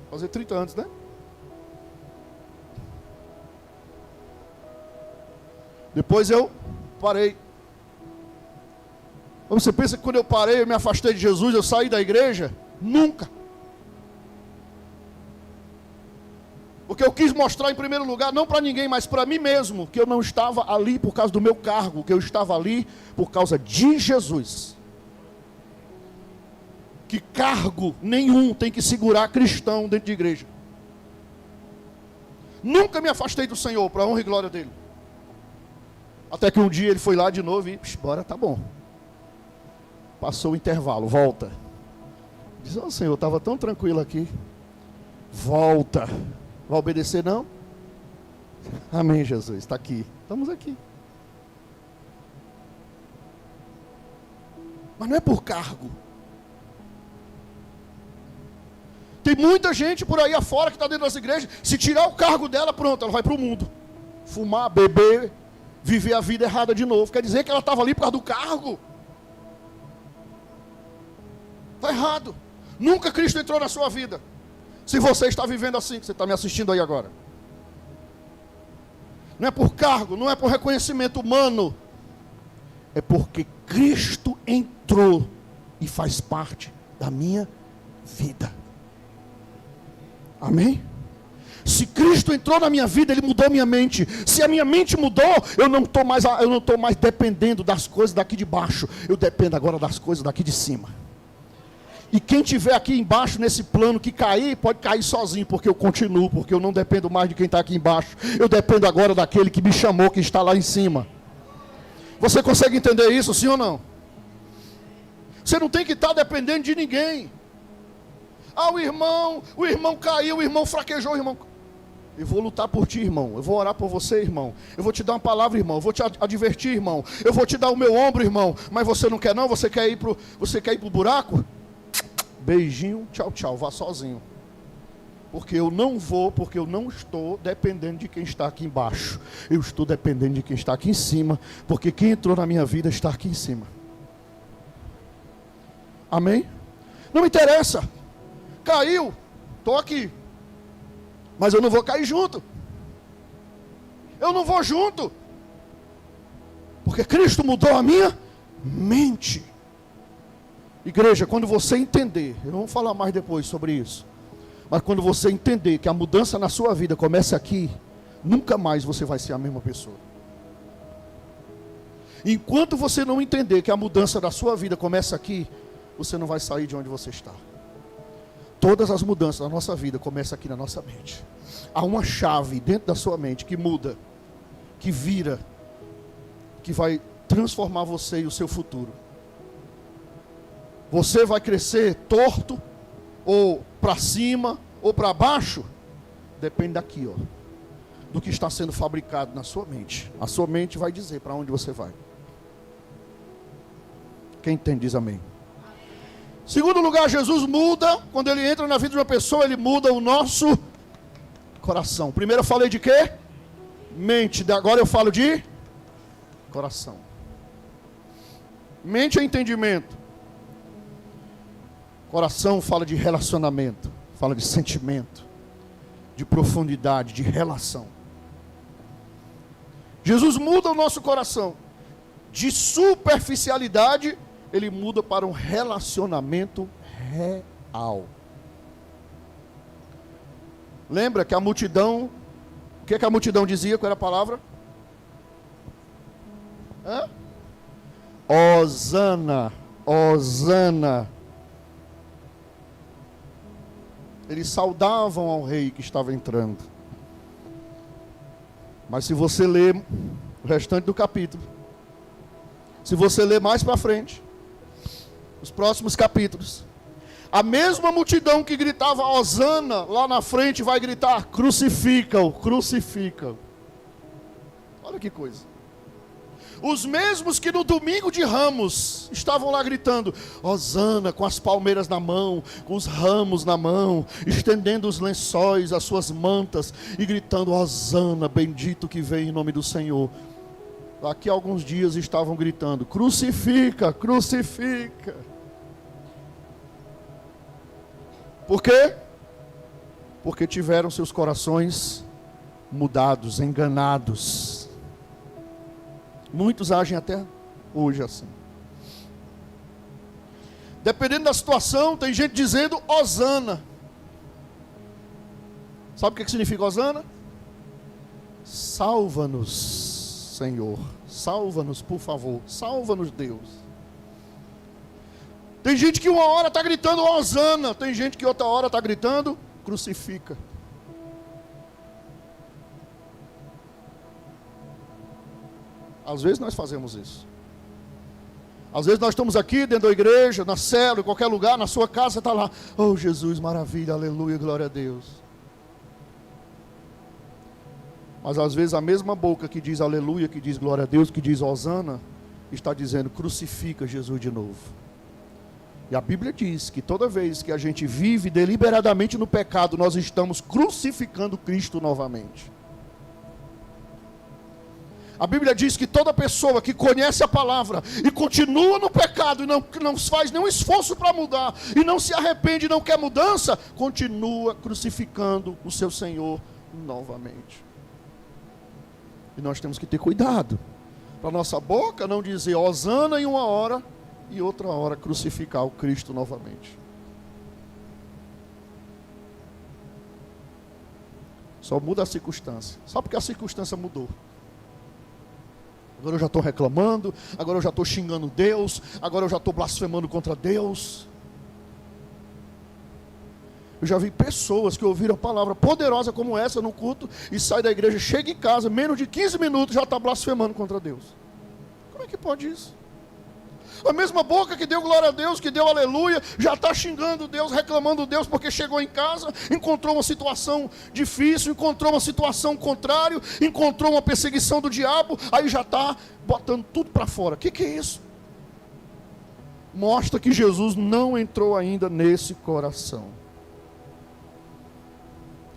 [SPEAKER 1] Fazer 30 anos, né? Depois eu parei. Você pensa que quando eu parei, eu me afastei de Jesus, eu saí da igreja? Nunca. Porque eu quis mostrar em primeiro lugar, não para ninguém, mas para mim mesmo, que eu não estava ali por causa do meu cargo, que eu estava ali por causa de Jesus. Que cargo nenhum tem que segurar cristão dentro de igreja. Nunca me afastei do Senhor, para a honra e glória dele. Até que um dia ele foi lá de novo e, bora, tá bom. Passou o intervalo, volta. Diz, ó Senhor, eu estava tão tranquilo aqui. Volta. Vai obedecer não? Amém, Jesus, está aqui. Estamos aqui. Mas não é por cargo. Tem muita gente por aí afora que está dentro das igrejas. Se tirar o cargo dela, pronto, ela vai para o mundo. Fumar, beber, viver a vida errada de novo. Quer dizer que ela estava ali por causa do cargo. Está errado. Nunca Cristo entrou na sua vida. Se você está vivendo assim, que você está me assistindo aí agora. Não é por cargo, não é por reconhecimento humano. É porque Cristo entrou e faz parte da minha vida. Amém? Se Cristo entrou na minha vida, Ele mudou minha mente. Se a minha mente mudou, eu não estou mais dependendo das coisas daqui de baixo. Eu dependo agora das coisas daqui de cima. E quem estiver aqui embaixo, nesse plano que cair, pode cair sozinho, porque eu continuo, porque eu não dependo mais de quem está aqui embaixo. Eu dependo agora daquele que me chamou, que está lá em cima. Você consegue entender isso, sim ou não? Você não tem que estar dependendo de ninguém. Ah, o irmão caiu, o irmão fraquejou, o irmão... Eu vou lutar por ti, irmão. Eu vou orar por você, irmão. Eu vou te dar uma palavra, irmão. Eu vou te advertir, irmão. Eu vou te dar o meu ombro, irmão. Mas você não quer não? Você quer ir pro buraco? Beijinho, tchau, tchau. Vá sozinho. Porque eu não vou, porque eu não estou dependendo de quem está aqui embaixo. Eu estou dependendo de quem está aqui em cima. Porque quem entrou na minha vida está aqui em cima. Amém? Não me interessa. Caiu. Estou aqui. Mas eu não vou cair junto. Eu não vou junto. Porque Cristo mudou a minha mente. Igreja, quando você entender, eu não vou falar mais depois sobre isso, mas quando você entender que a mudança na sua vida começa aqui, nunca mais você vai ser a mesma pessoa. Enquanto você não entender que a mudança da sua vida começa aqui, você não vai sair de onde você está. Todas as mudanças da nossa vida começam aqui na nossa mente. Há uma chave dentro da sua mente que muda, que vira, que vai transformar você e o seu futuro. Você vai crescer torto, ou para cima, ou para baixo, depende daqui, ó, do que está sendo fabricado na sua mente. A sua mente vai dizer para onde você vai. Quem entende diz amém. Segundo lugar, Jesus muda, quando Ele entra na vida de uma pessoa, Ele muda o nosso coração. Primeiro eu falei de quê? Mente, agora eu falo de coração. Mente é entendimento. Coração fala de relacionamento, fala de sentimento, de profundidade, de relação. Jesus muda o nosso coração. De superficialidade, Ele muda para um relacionamento real. Lembra que a multidão, o que a multidão dizia? Qual era a palavra? Hosana, Hosana. Eles saudavam ao rei que estava entrando. Mas se você ler o restante do capítulo, se você ler mais para frente, os próximos capítulos, a mesma multidão que gritava Hosana, lá na frente vai gritar, crucifica-o, crucifica-o. Olha que coisa. Os mesmos que no domingo de Ramos estavam lá gritando Hosana, com as palmeiras na mão, com os ramos na mão, estendendo os lençóis, as suas mantas e gritando Hosana, bendito que vem em nome do Senhor. daqui a alguns dias estavam gritando: crucifica, crucifica. Por quê? Porque tiveram seus corações mudados, enganados. Muitos agem até hoje assim. Dependendo da situação, tem gente dizendo hosana. Sabe o que significa hosana? Salva-nos, Senhor. Salva-nos, por favor. Salva-nos, Deus. Tem gente que uma hora está gritando hosana. Tem gente que outra hora está gritando crucifica. Às vezes nós fazemos isso. Às vezes nós estamos aqui dentro da igreja, na célula, em qualquer lugar, na sua casa, você está lá: oh Jesus, maravilha, aleluia, glória a Deus. Mas às vezes a mesma boca que diz aleluia, que diz glória a Deus, que diz hosana, está dizendo crucifica Jesus de novo. E a Bíblia diz que toda vez que a gente vive deliberadamente no pecado, nós estamos crucificando Cristo novamente. A Bíblia diz que toda pessoa que conhece a palavra e continua no pecado e não faz nenhum esforço para mudar, e não se arrepende e não quer mudança, continua crucificando o seu Senhor novamente. E nós temos que ter cuidado, para nossa boca não dizer hosana em uma hora e outra hora crucificar o Cristo novamente. Só muda a circunstância. Só porque a circunstância mudou. Agora eu já estou reclamando, agora eu já estou xingando Deus, agora eu já estou blasfemando contra Deus. Eu já vi pessoas que ouviram a palavra poderosa como essa no culto e sai da igreja, chega em casa, menos de 15 minutos já está blasfemando contra Deus. Como é que pode isso? A mesma boca que deu glória a Deus, que deu aleluia, já está xingando Deus, reclamando Deus, porque chegou em casa, encontrou uma situação difícil, encontrou uma situação contrária, encontrou uma perseguição do diabo, aí já está botando tudo para fora. O que é isso? Mostra que Jesus não entrou ainda nesse coração.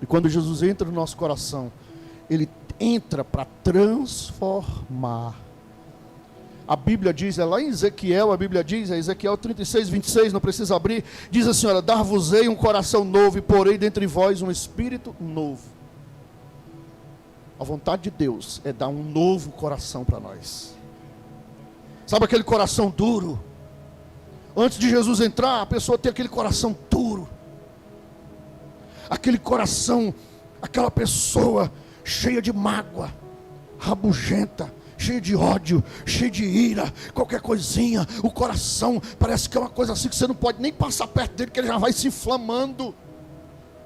[SPEAKER 1] E quando Jesus entra no nosso coração, Ele entra para transformar. A Bíblia diz, é lá em Ezequiel, a Bíblia diz, é Ezequiel 36, 26, não precisa abrir, diz assim, olha, dar-vos-ei um coração novo e porei dentre vós um espírito novo. A vontade de Deus é dar um novo coração para nós. Sabe aquele coração duro? Antes de Jesus entrar, a pessoa tem aquele coração duro. Aquele coração, aquela pessoa cheia de mágoa, rabugenta, cheio de ódio, cheio de ira, qualquer coisinha, o coração parece que é uma coisa assim que você não pode nem passar perto dele, que ele já vai se inflamando.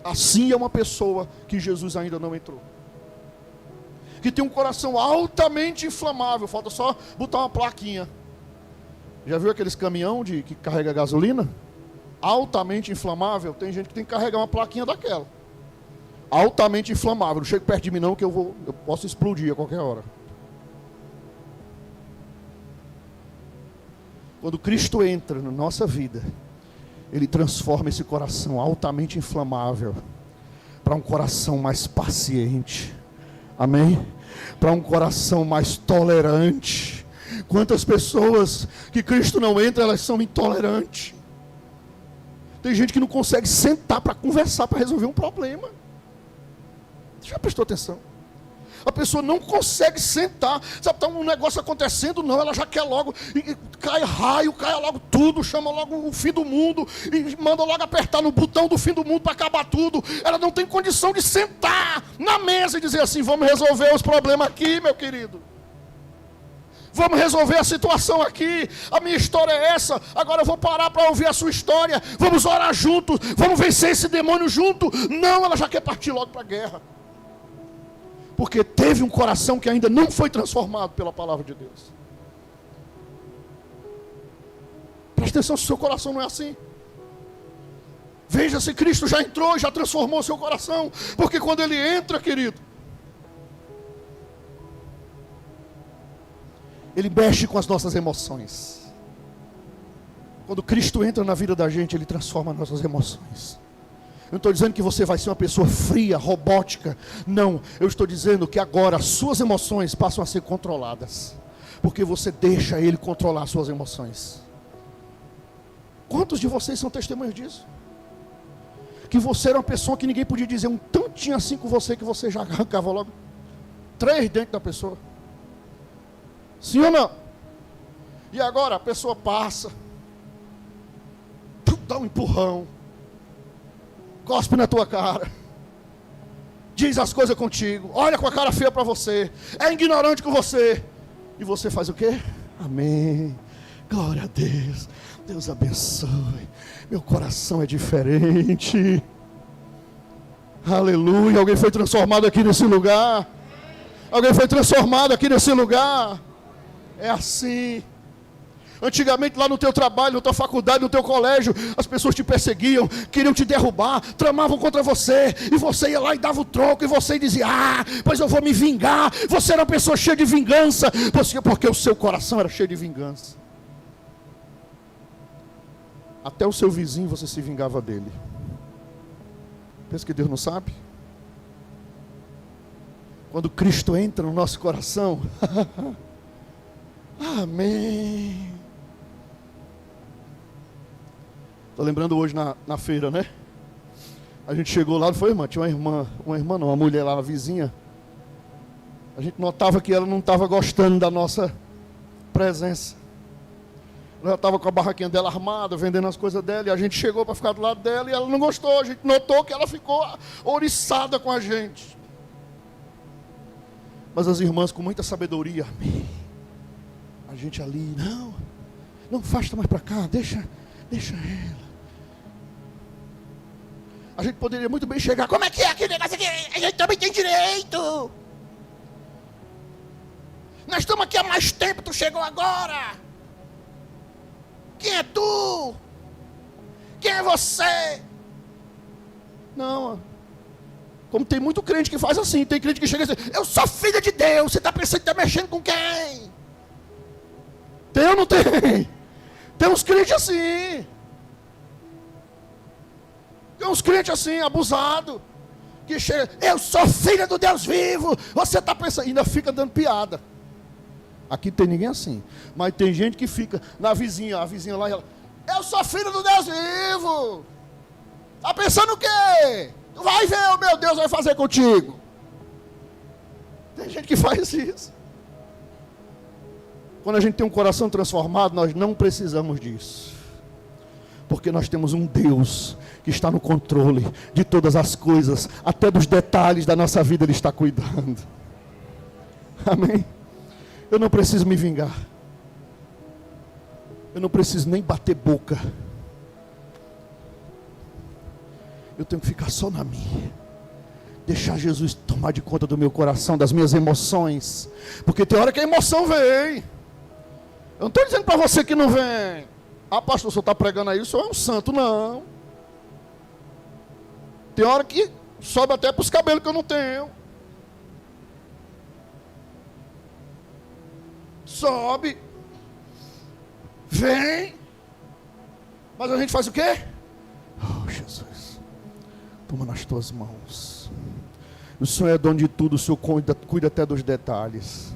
[SPEAKER 1] Assim é uma pessoa que Jesus ainda não entrou, que tem um coração altamente inflamável. Falta só botar uma plaquinha. Já viu aqueles caminhão que carrega gasolina? Altamente inflamável. Tem gente que tem que carregar uma plaquinha daquela. Altamente inflamável. Não chega perto de mim não, que eu posso explodir a qualquer hora. Quando Cristo entra na nossa vida, Ele transforma esse coração altamente inflamável para um coração mais paciente. Amém? Para um coração mais tolerante. Quantas pessoas que Cristo não entra, elas são intolerantes. Tem gente que não consegue sentar para conversar, para resolver um problema. Você já prestou atenção? A pessoa não consegue sentar, sabe, está um negócio acontecendo, não, ela já quer logo, e cai raio, cai logo tudo, chama logo o fim do mundo, e manda logo apertar no botão do fim do mundo para acabar tudo. Ela não tem condição de sentar na mesa e dizer assim, vamos resolver os problemas aqui, meu querido. Vamos resolver a situação aqui, a minha história é essa, agora eu vou parar para ouvir a sua história, vamos orar juntos, vamos vencer esse demônio junto. Não, ela já quer partir logo para a guerra. Porque teve um coração que ainda não foi transformado pela palavra de Deus. Presta atenção se o seu coração não é assim. Veja se Cristo já entrou, já transformou o seu coração. Porque quando Ele entra, querido, Ele mexe com as nossas emoções. Quando Cristo entra na vida da gente, Ele transforma as nossas emoções. Eu não estou dizendo que você vai ser uma pessoa fria, robótica. Não, eu estou dizendo que agora as suas emoções passam a ser controladas. Porque você deixa ele controlar suas emoções. Quantos de vocês são testemunhas disso? Que você era uma pessoa que ninguém podia dizer um tantinho assim com você, que você já arrancava logo 3 dentro da pessoa. Sim ou não? E agora a pessoa passa, dá um empurrão, cospe na tua cara, diz as coisas contigo, olha com a cara feia para você, é ignorante com você. E você faz o quê? Amém. Glória a Deus. Deus abençoe. Meu coração é diferente. Aleluia. Alguém foi transformado aqui nesse lugar. Alguém foi transformado aqui nesse lugar. É assim. Antigamente lá no teu trabalho, na tua faculdade, no teu colégio, as pessoas te perseguiam, queriam te derrubar, tramavam contra você, e você ia lá e dava o troco, e você dizia, pois eu vou me vingar. Você era uma pessoa cheia de vingança, porque o seu coração era cheio de vingança. Até o seu vizinho você se vingava dele. Pensa que Deus não sabe? Quando Cristo entra no nosso coração, amém. Estou lembrando hoje na feira, né? A gente chegou lá, não foi, irmã? Tinha uma mulher lá, uma vizinha. A gente notava que ela não estava gostando da nossa presença. Ela estava com a barraquinha dela armada, vendendo as coisas dela, e a gente chegou para ficar do lado dela, e ela não gostou. A gente notou que ela ficou ouriçada com a gente. Mas as irmãs com muita sabedoria, amém. A gente ali, não afasta mais para cá, deixa ela. A gente poderia muito bem chegar, como é que é aquele negócio aqui? A gente também tem direito. Nós estamos aqui há mais tempo, tu chegou agora. Quem é tu? Quem é você? Não, como tem muito crente que faz assim, tem crente que chega e diz, eu sou filha de Deus, você está pensando que está mexendo com quem? Tem ou não tem? Tem uns crentes assim. Tem uns crentes assim, abusados, que chega, eu sou filha do Deus vivo, você está pensando, ainda fica dando piada. Aqui tem ninguém assim, mas tem gente que fica na vizinha, a vizinha lá, e ela, eu sou filho do Deus vivo. Está pensando o quê? Tu vai ver o meu Deus vai fazer contigo. Tem gente que faz isso. Quando a gente tem um coração transformado, nós não precisamos disso. Porque nós temos um Deus que está no controle de todas as coisas, até dos detalhes da nossa vida Ele está cuidando. Amém? Eu não preciso me vingar. Eu não preciso nem bater boca. Eu tenho que ficar só na minha. Deixar Jesus tomar de conta do meu coração, das minhas emoções. Porque tem hora que a emoção vem. Eu não estou dizendo para você que não vem. Pastor, o senhor está pregando aí, o senhor é um santo. Não. Tem hora que sobe até para os cabelos que eu não tenho. Sobe. Vem. Mas a gente faz o quê? Oh, Jesus. Toma nas tuas mãos. O Senhor é dono de tudo, o Senhor cuida até dos detalhes.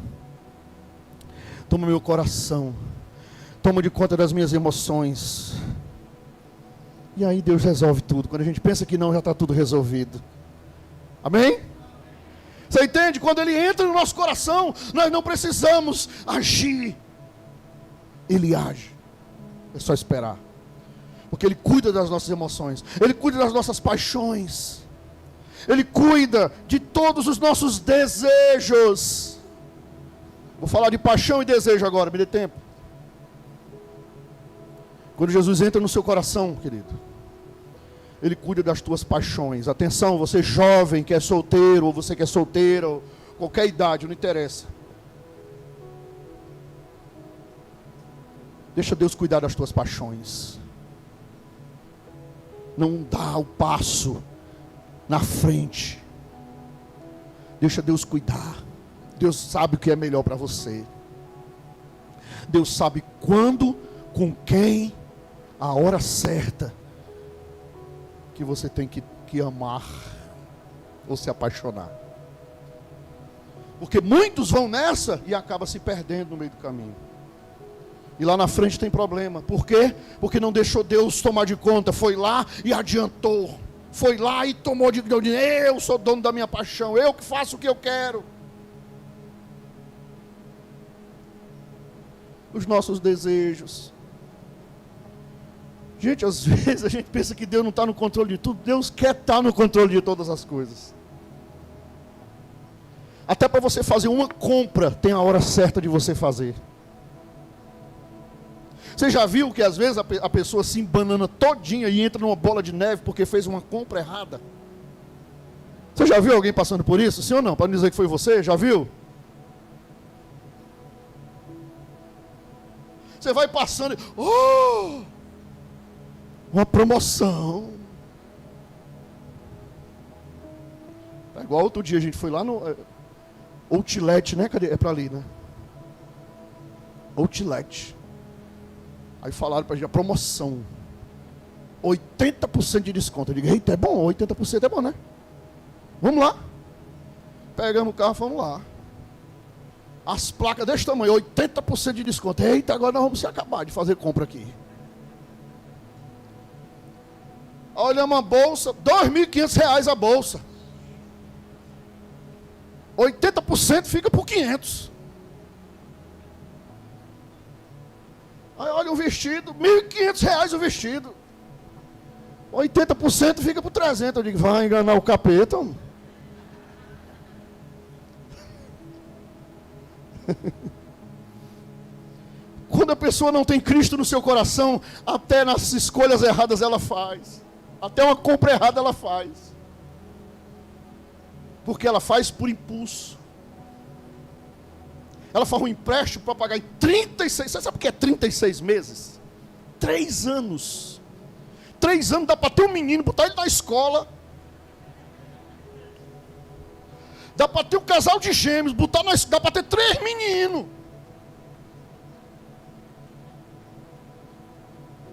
[SPEAKER 1] Toma meu coração. Toma de conta das minhas emoções. E aí Deus resolve tudo. Quando a gente pensa que não, já está tudo resolvido. Amém? Você entende? Quando Ele entra no nosso coração, nós não precisamos agir. Ele age. É só esperar. Porque Ele cuida das nossas emoções. Ele cuida das nossas paixões. Ele cuida de todos os nossos desejos. Vou falar de paixão e desejo agora, me dê tempo. Quando Jesus entra no seu coração, querido, Ele cuida das tuas paixões. Atenção, você jovem que é solteiro, ou você que é solteira, ou qualquer idade, não interessa. Deixa Deus cuidar das tuas paixões. Não dá o passo na frente. Deixa Deus cuidar. Deus sabe o que é melhor para você. Deus sabe quando, com quem, a hora certa que você tem que amar ou se apaixonar. Porque muitos vão nessa e acabam se perdendo no meio do caminho. E lá na frente tem problema. Por quê? Porque não deixou Deus tomar de conta. Foi lá e adiantou. Foi lá e tomou de conta. Eu sou dono da minha paixão. Eu que faço o que eu quero. Os nossos desejos. Gente, às vezes a gente pensa que Deus não está no controle de tudo. Deus quer estar no controle de todas as coisas. Até para você fazer uma compra, tem a hora certa de você fazer. Você já viu que às vezes a pessoa se embanana todinha e entra numa bola de neve porque fez uma compra errada? Você já viu alguém passando por isso? Sim ou não? Para não dizer que foi você, já viu? Você vai passando e... Oh! Uma promoção. É igual outro dia a gente foi lá no... Outlet, né? Cadê? É para ali, né? Outlet. Aí falaram para a gente, a promoção. 80% de desconto. Eu digo, eita, é bom, 80% é bom, né? Vamos lá. Pegamos o carro, vamos lá. As placas desse tamanho, 80% de desconto. Eita, agora nós vamos se acabar de fazer compra aqui. Olhamos a bolsa, R$2.500 a bolsa. 80% fica por 500. Aí olha o vestido, R$1.500 o vestido. 80% fica por 300. Eu digo, vai enganar o capeta. Quando a pessoa não tem Cristo no seu coração, até nas escolhas erradas ela faz. Até uma compra errada ela faz. Porque ela faz por impulso. Ela faz um empréstimo para pagar em 36. Você sabe o que é 36 meses? 3 anos. 3 anos dá para ter um menino, botar ele na escola. Dá para ter um casal de gêmeos, botar na escola. Dá para ter 3 meninos.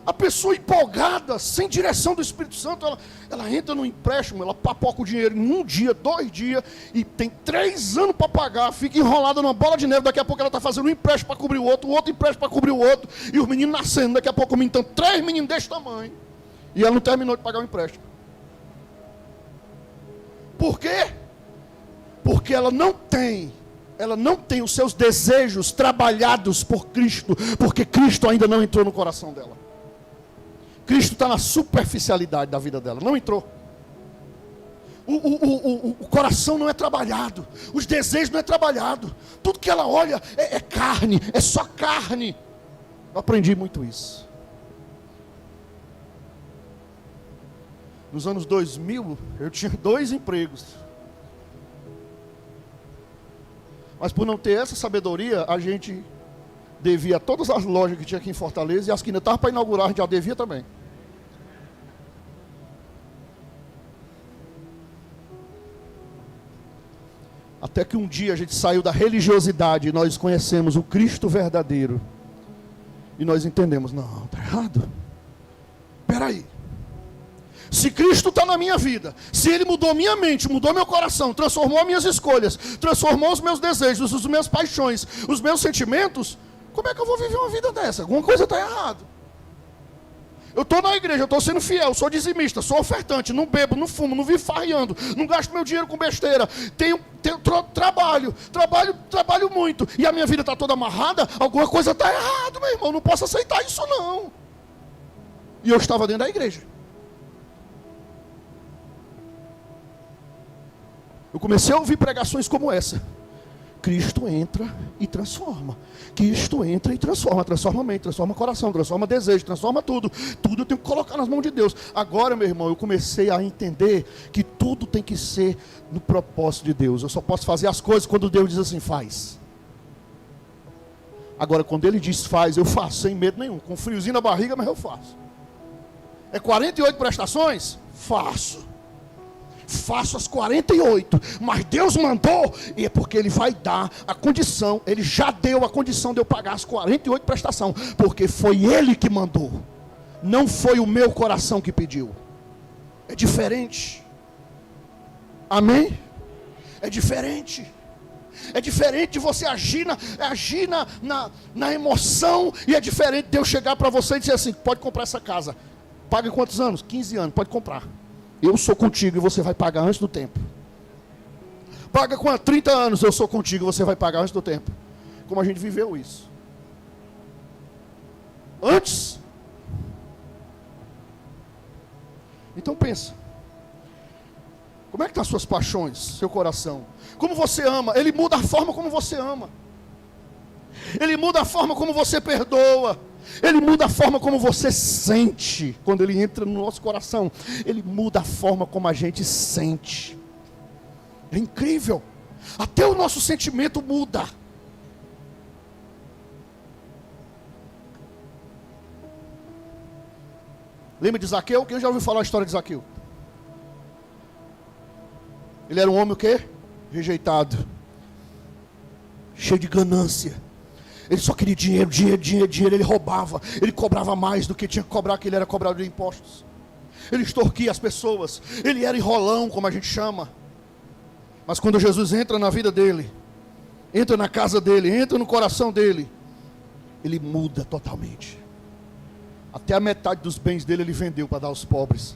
[SPEAKER 1] A pessoa empolgada, sem direção do Espírito Santo, ela entra no empréstimo, ela papoca o dinheiro em 1 dia, 2 dias, e tem 3 anos para pagar, fica enrolada numa bola de neve, daqui a pouco ela está fazendo um empréstimo para cobrir o outro empréstimo para cobrir o outro, e os meninos nascendo, daqui a pouco então 3 meninos desse tamanho, e ela não terminou de pagar o empréstimo. Por quê? Porque ela não tem os seus desejos trabalhados por Cristo, porque Cristo ainda não entrou no coração dela. Cristo está na superficialidade da vida dela, não entrou. O coração não é trabalhado, os desejos não é trabalhado, tudo que ela olha é carne, é só carne. Eu aprendi muito isso. Nos anos 2000, eu tinha 2 empregos. Mas por não ter essa sabedoria, a gente devia todas as lojas que tinha aqui em Fortaleza, e as que ainda estavam para inaugurar, a gente já devia também. Até que um dia a gente saiu da religiosidade, e nós conhecemos o Cristo verdadeiro. E nós entendemos, não, está errado. Espera aí. Se Cristo está na minha vida, se Ele mudou minha mente, mudou meu coração, transformou as minhas escolhas, transformou os meus desejos, as minhas paixões, os meus sentimentos, como é que eu vou viver uma vida dessa? Alguma coisa está errada. Eu estou na igreja, eu estou sendo fiel, sou dizimista, sou ofertante, não bebo, não fumo, não vivo farreando, não gasto meu dinheiro com besteira, trabalho muito, e a minha vida está toda amarrada, alguma coisa está errada, meu irmão, não posso aceitar isso não. E eu estava dentro da igreja. Eu comecei a ouvir pregações como essa. Cristo entra e transforma. Cristo entra e transforma. Transforma a mente, transforma o coração, transforma desejo, transforma tudo. Tudo eu tenho que colocar nas mãos de Deus. Agora, meu irmão, eu comecei a entender que tudo tem que ser no propósito de Deus. Eu só posso fazer as coisas quando Deus diz assim, faz. Agora, quando Ele diz faz, eu faço, sem medo nenhum. Com friozinho na barriga, mas eu faço. É 48 prestações? Faço. Faço as 48, mas Deus mandou, e é porque Ele vai dar a condição, Ele já deu a condição de eu pagar as 48 prestações, porque foi Ele que mandou, não foi o meu coração que pediu. É diferente. Amém? É diferente. É diferente de você agir na emoção. E é diferente de Deus chegar para você e dizer assim: pode comprar essa casa. Paga em quantos anos? 15 anos, pode comprar. Eu sou contigo e você vai pagar antes do tempo. Paga com 30 anos, eu sou contigo e você vai pagar antes do tempo. Como a gente viveu isso. Antes. Então pensa. Como é que estão as suas paixões, seu coração? Como você ama? Ele muda a forma como você ama. Ele muda a forma como você perdoa. Ele muda a forma como você sente. Quando ele entra no nosso coração, ele muda a forma como a gente sente. É incrível. Até o nosso sentimento muda. Lembra de Zaqueu? Quem já ouviu falar a história de Zaqueu? Ele era um homem o quê? Rejeitado. Cheio de ganância. Ele só queria dinheiro. Ele roubava. Ele cobrava mais do que tinha que cobrar, que ele era cobrado de impostos. Ele extorquia as pessoas. Ele era enrolão, como a gente chama. Mas quando Jesus entra na vida dele, entra na casa dele, entra no coração dele, ele muda totalmente. Até a metade dos bens dele ele vendeu para dar aos pobres.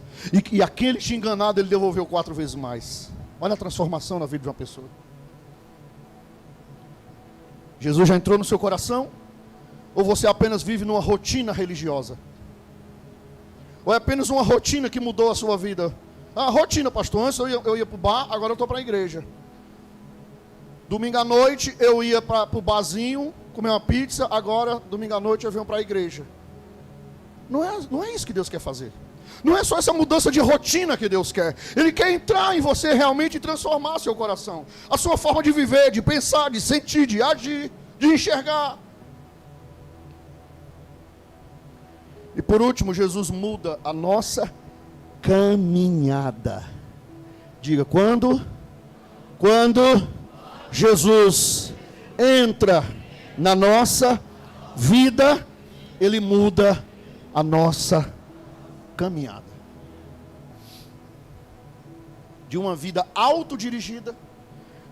[SPEAKER 1] E aquele que tinha enganado, ele devolveu 4 vezes mais. Olha a transformação na vida de uma pessoa. Jesus já entrou no seu coração? Ou você apenas vive numa rotina religiosa? Ou é apenas uma rotina que mudou a sua vida? Ah, rotina, pastor. Antes eu ia para o bar, agora eu estou para a igreja. Domingo à noite eu ia para o barzinho, comer uma pizza, agora domingo à noite eu venho para a igreja. Não é isso que Deus quer fazer. Não é só essa mudança de rotina que Deus quer. Ele quer entrar em você realmente e transformar seu coração. A sua forma de viver, de pensar, de sentir, de agir, de enxergar. E por último, Jesus muda a nossa caminhada. Diga, quando Jesus entra na nossa vida, Ele muda a nossa caminhada. De uma vida autodirigida,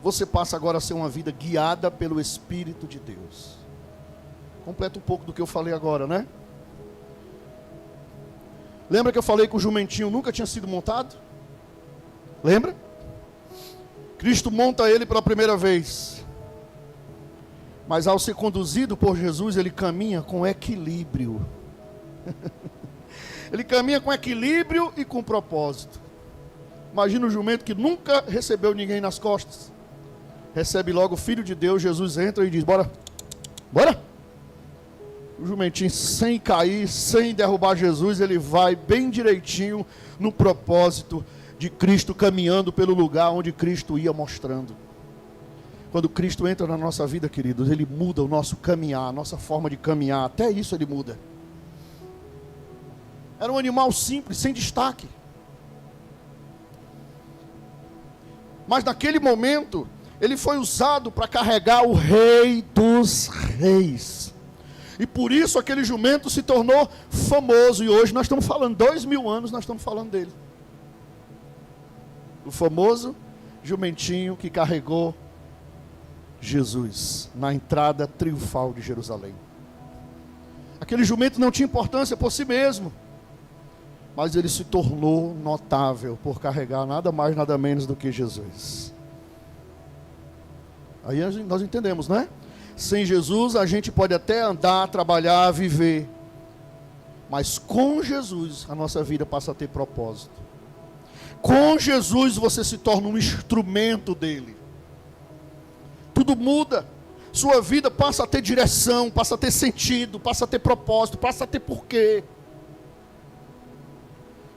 [SPEAKER 1] você passa agora a ser uma vida guiada pelo Espírito de Deus. Completa um pouco do que eu falei agora, né? Lembra que eu falei que o jumentinho nunca tinha sido montado? Lembra? Cristo monta ele pela primeira vez. Mas ao ser conduzido por Jesus, ele caminha com equilíbrio. Ele caminha com equilíbrio e com propósito. Imagina o jumento que nunca recebeu ninguém nas costas. Recebe logo o Filho de Deus, Jesus entra e diz, bora. O jumentinho, sem cair, sem derrubar Jesus, ele vai bem direitinho no propósito de Cristo, caminhando pelo lugar onde Cristo ia mostrando. Quando Cristo entra na nossa vida, queridos, Ele muda o nosso caminhar, a nossa forma de caminhar, até isso Ele muda. Era um animal simples, sem destaque. Mas naquele momento, ele foi usado para carregar o Rei dos Reis. E por isso aquele jumento se tornou famoso. E hoje nós estamos falando, 2000 anos nós estamos falando dele. O famoso jumentinho que carregou Jesus na entrada triunfal de Jerusalém. Aquele jumento não tinha importância por si mesmo, mas ele se tornou notável por carregar nada mais, nada menos do que Jesus. Aí nós entendemos, né? Sem Jesus a gente pode até andar, trabalhar, viver, mas com Jesus a nossa vida passa a ter propósito. Com Jesus você se torna um instrumento dele. Tudo muda. Sua vida passa a ter direção, passa a ter sentido, passa a ter propósito, passa a ter porquê.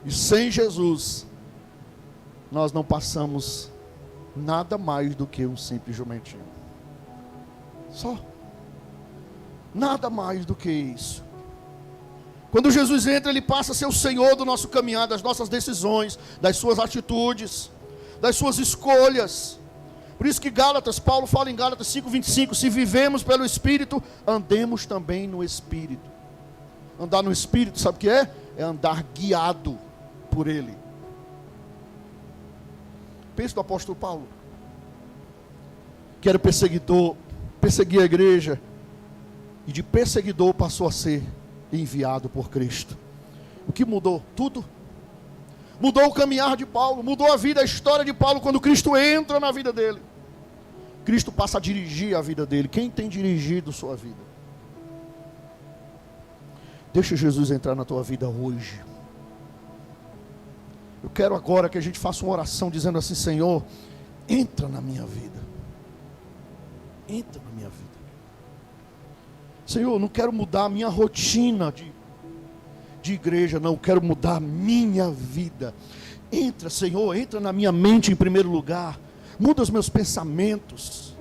[SPEAKER 1] E sem Jesus, nós não passamos nada mais do que um simples jumentinho. Só. Nada mais do que isso. Quando Jesus entra, Ele passa a ser o Senhor do nosso caminhar, das nossas decisões, das suas atitudes, das suas escolhas. Por isso que Paulo fala em Gálatas 5:25, se vivemos pelo Espírito, andemos também no Espírito. Andar no Espírito, sabe o que é? É andar guiado por Ele. Pense no apóstolo Paulo. que era perseguidor, perseguia a igreja, e de perseguidor passou a ser enviado por Cristo. O que mudou? Tudo. Mudou o caminhar de Paulo, mudou a vida, a história de Paulo, quando Cristo entra na vida dele. Cristo passa a dirigir a vida dele. Quem tem dirigido sua vida? Deixa Jesus entrar na tua vida hoje. Eu quero agora que a gente faça uma oração dizendo assim: Senhor, entra na minha vida. Entra na minha vida. Senhor, eu não quero mudar a minha rotina de igreja, não. Eu quero mudar a minha vida. Entra, Senhor, entra na minha mente em primeiro lugar. Muda os meus pensamentos.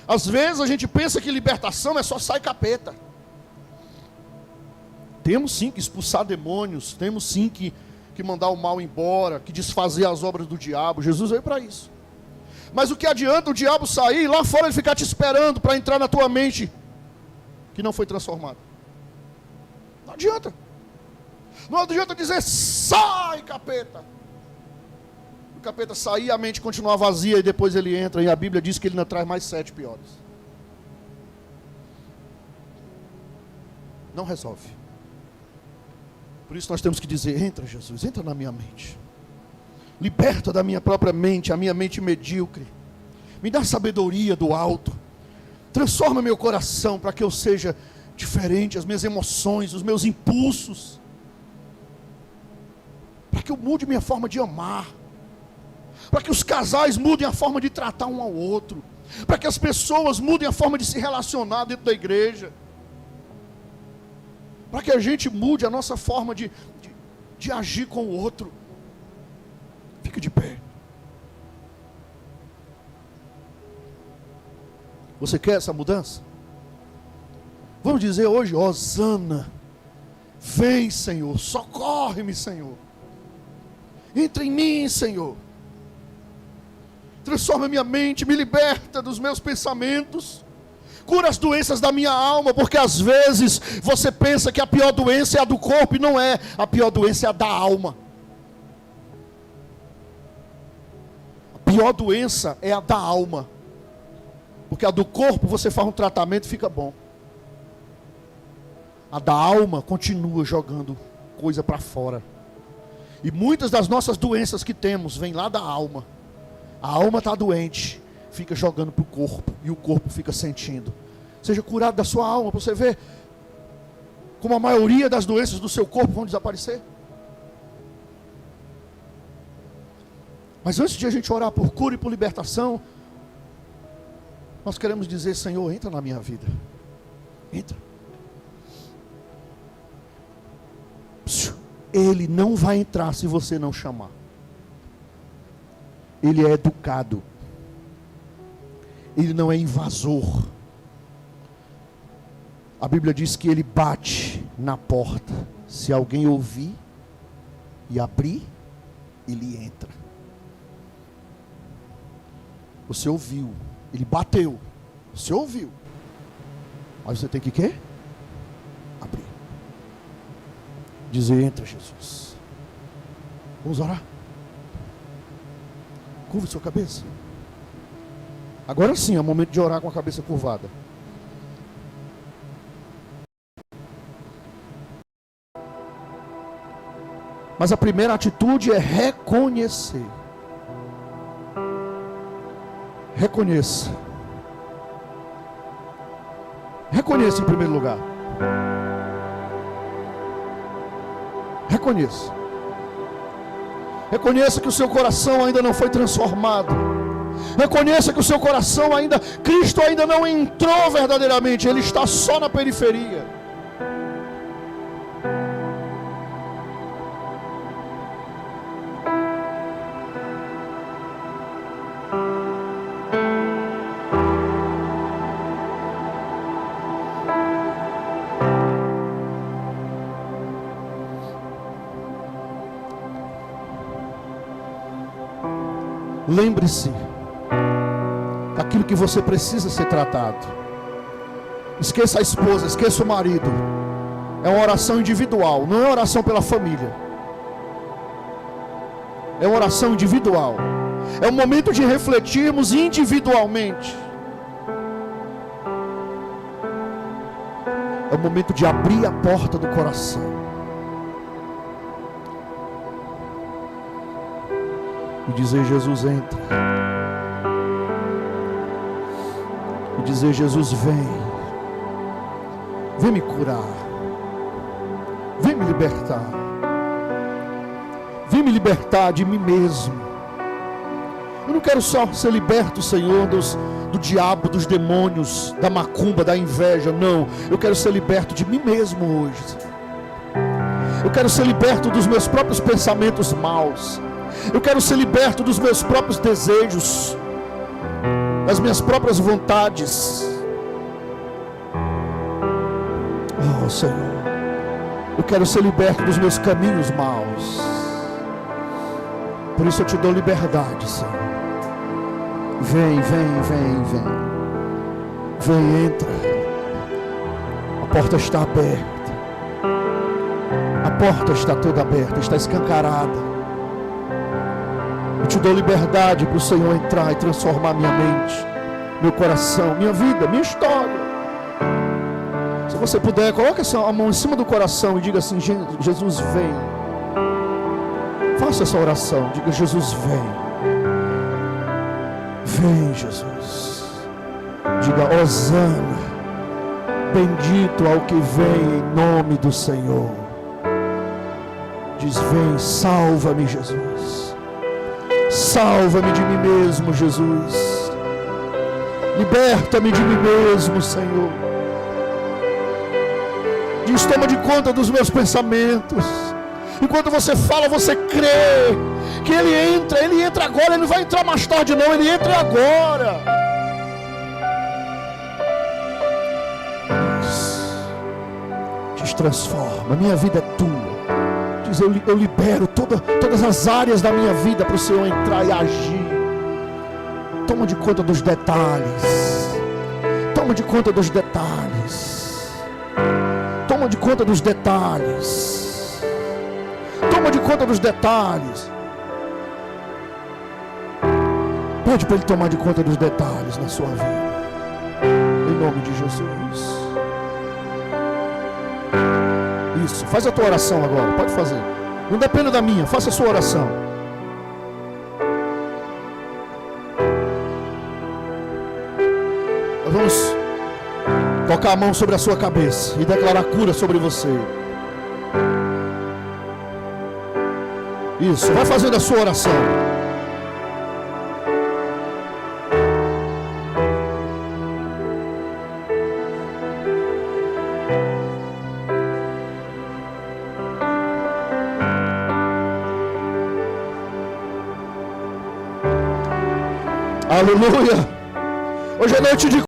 [SPEAKER 1] Às vezes a gente pensa que libertação é só sair capeta. Temos sim que expulsar demônios. Temos sim que mandar o mal embora, que desfazer as obras do diabo. Jesus veio para isso. Mas o que adianta o diabo sair lá fora, ele ficar te esperando para entrar na tua mente que não foi transformada? Não adianta. Não adianta dizer: sai, capeta. O capeta sair, a mente continuar vazia e depois ele entra, e a Bíblia diz que ele ainda traz mais 7 piores. Não resolve. Por isso nós temos que dizer: entra, Jesus, entra na minha mente. Liberta da minha própria mente, a minha mente medíocre. Me dá sabedoria do alto. Transforma meu coração para que eu seja diferente, as minhas emoções, os meus impulsos. Para que eu mude minha forma de amar. Para que os casais mudem a forma de tratar um ao outro. Para que as pessoas mudem a forma de se relacionar dentro da igreja. Para que a gente mude a nossa forma de agir com o outro. Fica de pé. Você quer essa mudança? Vamos dizer hoje: Hosana, vem, Senhor, socorre-me, Senhor. Entra em mim, Senhor. Transforma minha mente, me liberta dos meus pensamentos. Cura as doenças da minha alma, porque às vezes você pensa que a pior doença é a do corpo, e não é. A pior doença é a da alma. A pior doença é a da alma. Porque a do corpo você faz um tratamento e fica bom. A da alma continua jogando coisa para fora. E muitas das nossas doenças que temos vêm lá da alma. A alma está doente, fica jogando para o corpo, e o corpo fica sentindo. Seja curado da sua alma, para você ver como a maioria das doenças do seu corpo vão desaparecer. Mas antes de a gente orar por cura e por libertação, nós queremos dizer: Senhor, entra na minha vida. Entra. Ele não vai entrar se você não chamar. Ele é educado. Ele não é invasor. A Bíblia diz que ele bate na porta. Se alguém ouvir e abrir, ele entra. Você ouviu, ele bateu. Você ouviu. Mas você tem que quê? Abrir. Dizer: entra, Jesus. Vamos orar? Curva sua cabeça. Agora sim é o momento de orar com a cabeça curvada. Mas a primeira atitude é reconhecer. Reconheça. Reconheça em primeiro lugar. Reconheça. Reconheça que o seu coração ainda não foi transformado. Reconheça que o seu coração ainda, Cristo ainda não entrou verdadeiramente. Ele está só na periferia. Lembre-se daquilo que você precisa ser tratado. Esqueça a esposa, esqueça o marido. É uma oração individual, não é uma oração pela família. É uma oração individual. É o momento de refletirmos individualmente. É o momento de abrir a porta do coração. E dizer: Jesus, entra. E dizer: Jesus, vem. Vem me curar. Vem me libertar. Vem me libertar de mim mesmo. Eu não quero só ser liberto, Senhor, do diabo, dos demônios, da macumba, da inveja. Não, eu quero ser liberto de mim mesmo hoje. Eu quero ser liberto dos meus próprios pensamentos maus. Eu quero ser liberto dos meus próprios desejos, das minhas próprias vontades. Oh, Senhor, eu quero ser liberto dos meus caminhos maus. Por isso eu te dou liberdade, Senhor. Vem, vem, vem, vem. Vem, entra. A porta está aberta. A porta está toda aberta, está escancarada. Eu te dou liberdade para o Senhor entrar e transformar minha mente, meu coração, minha vida, minha história. Se você puder, coloque a mão em cima do coração e diga assim: Jesus, vem. Faça essa oração, diga: Jesus, vem. Vem, Jesus. Diga: Hosana, bendito ao que vem em nome do Senhor. Diz: vem, salva-me, Jesus. Salva-me de mim mesmo, Jesus. Liberta-me de mim mesmo, Senhor. Diz: toma de conta dos meus pensamentos. Enquanto você fala, você crê que Ele entra agora. Ele não vai entrar mais tarde não, Ele entra agora. Diz: transforma, minha vida é tua. Diz: eu libero todas as áreas da minha vida para o Senhor entrar e agir. Toma de conta dos detalhes. Toma de conta dos detalhes. Toma de conta dos detalhes. Toma de conta dos detalhes. Pede para Ele tomar de conta dos detalhes na sua vida. Em nome de Jesus. Isso, faz a tua oração agora, pode fazer. Não depende da minha, faça a sua oração. Nós vamos tocar a mão sobre a sua cabeça e declarar cura sobre você. Isso, vai fazendo a sua oração. Aleluia. Hoje é noite de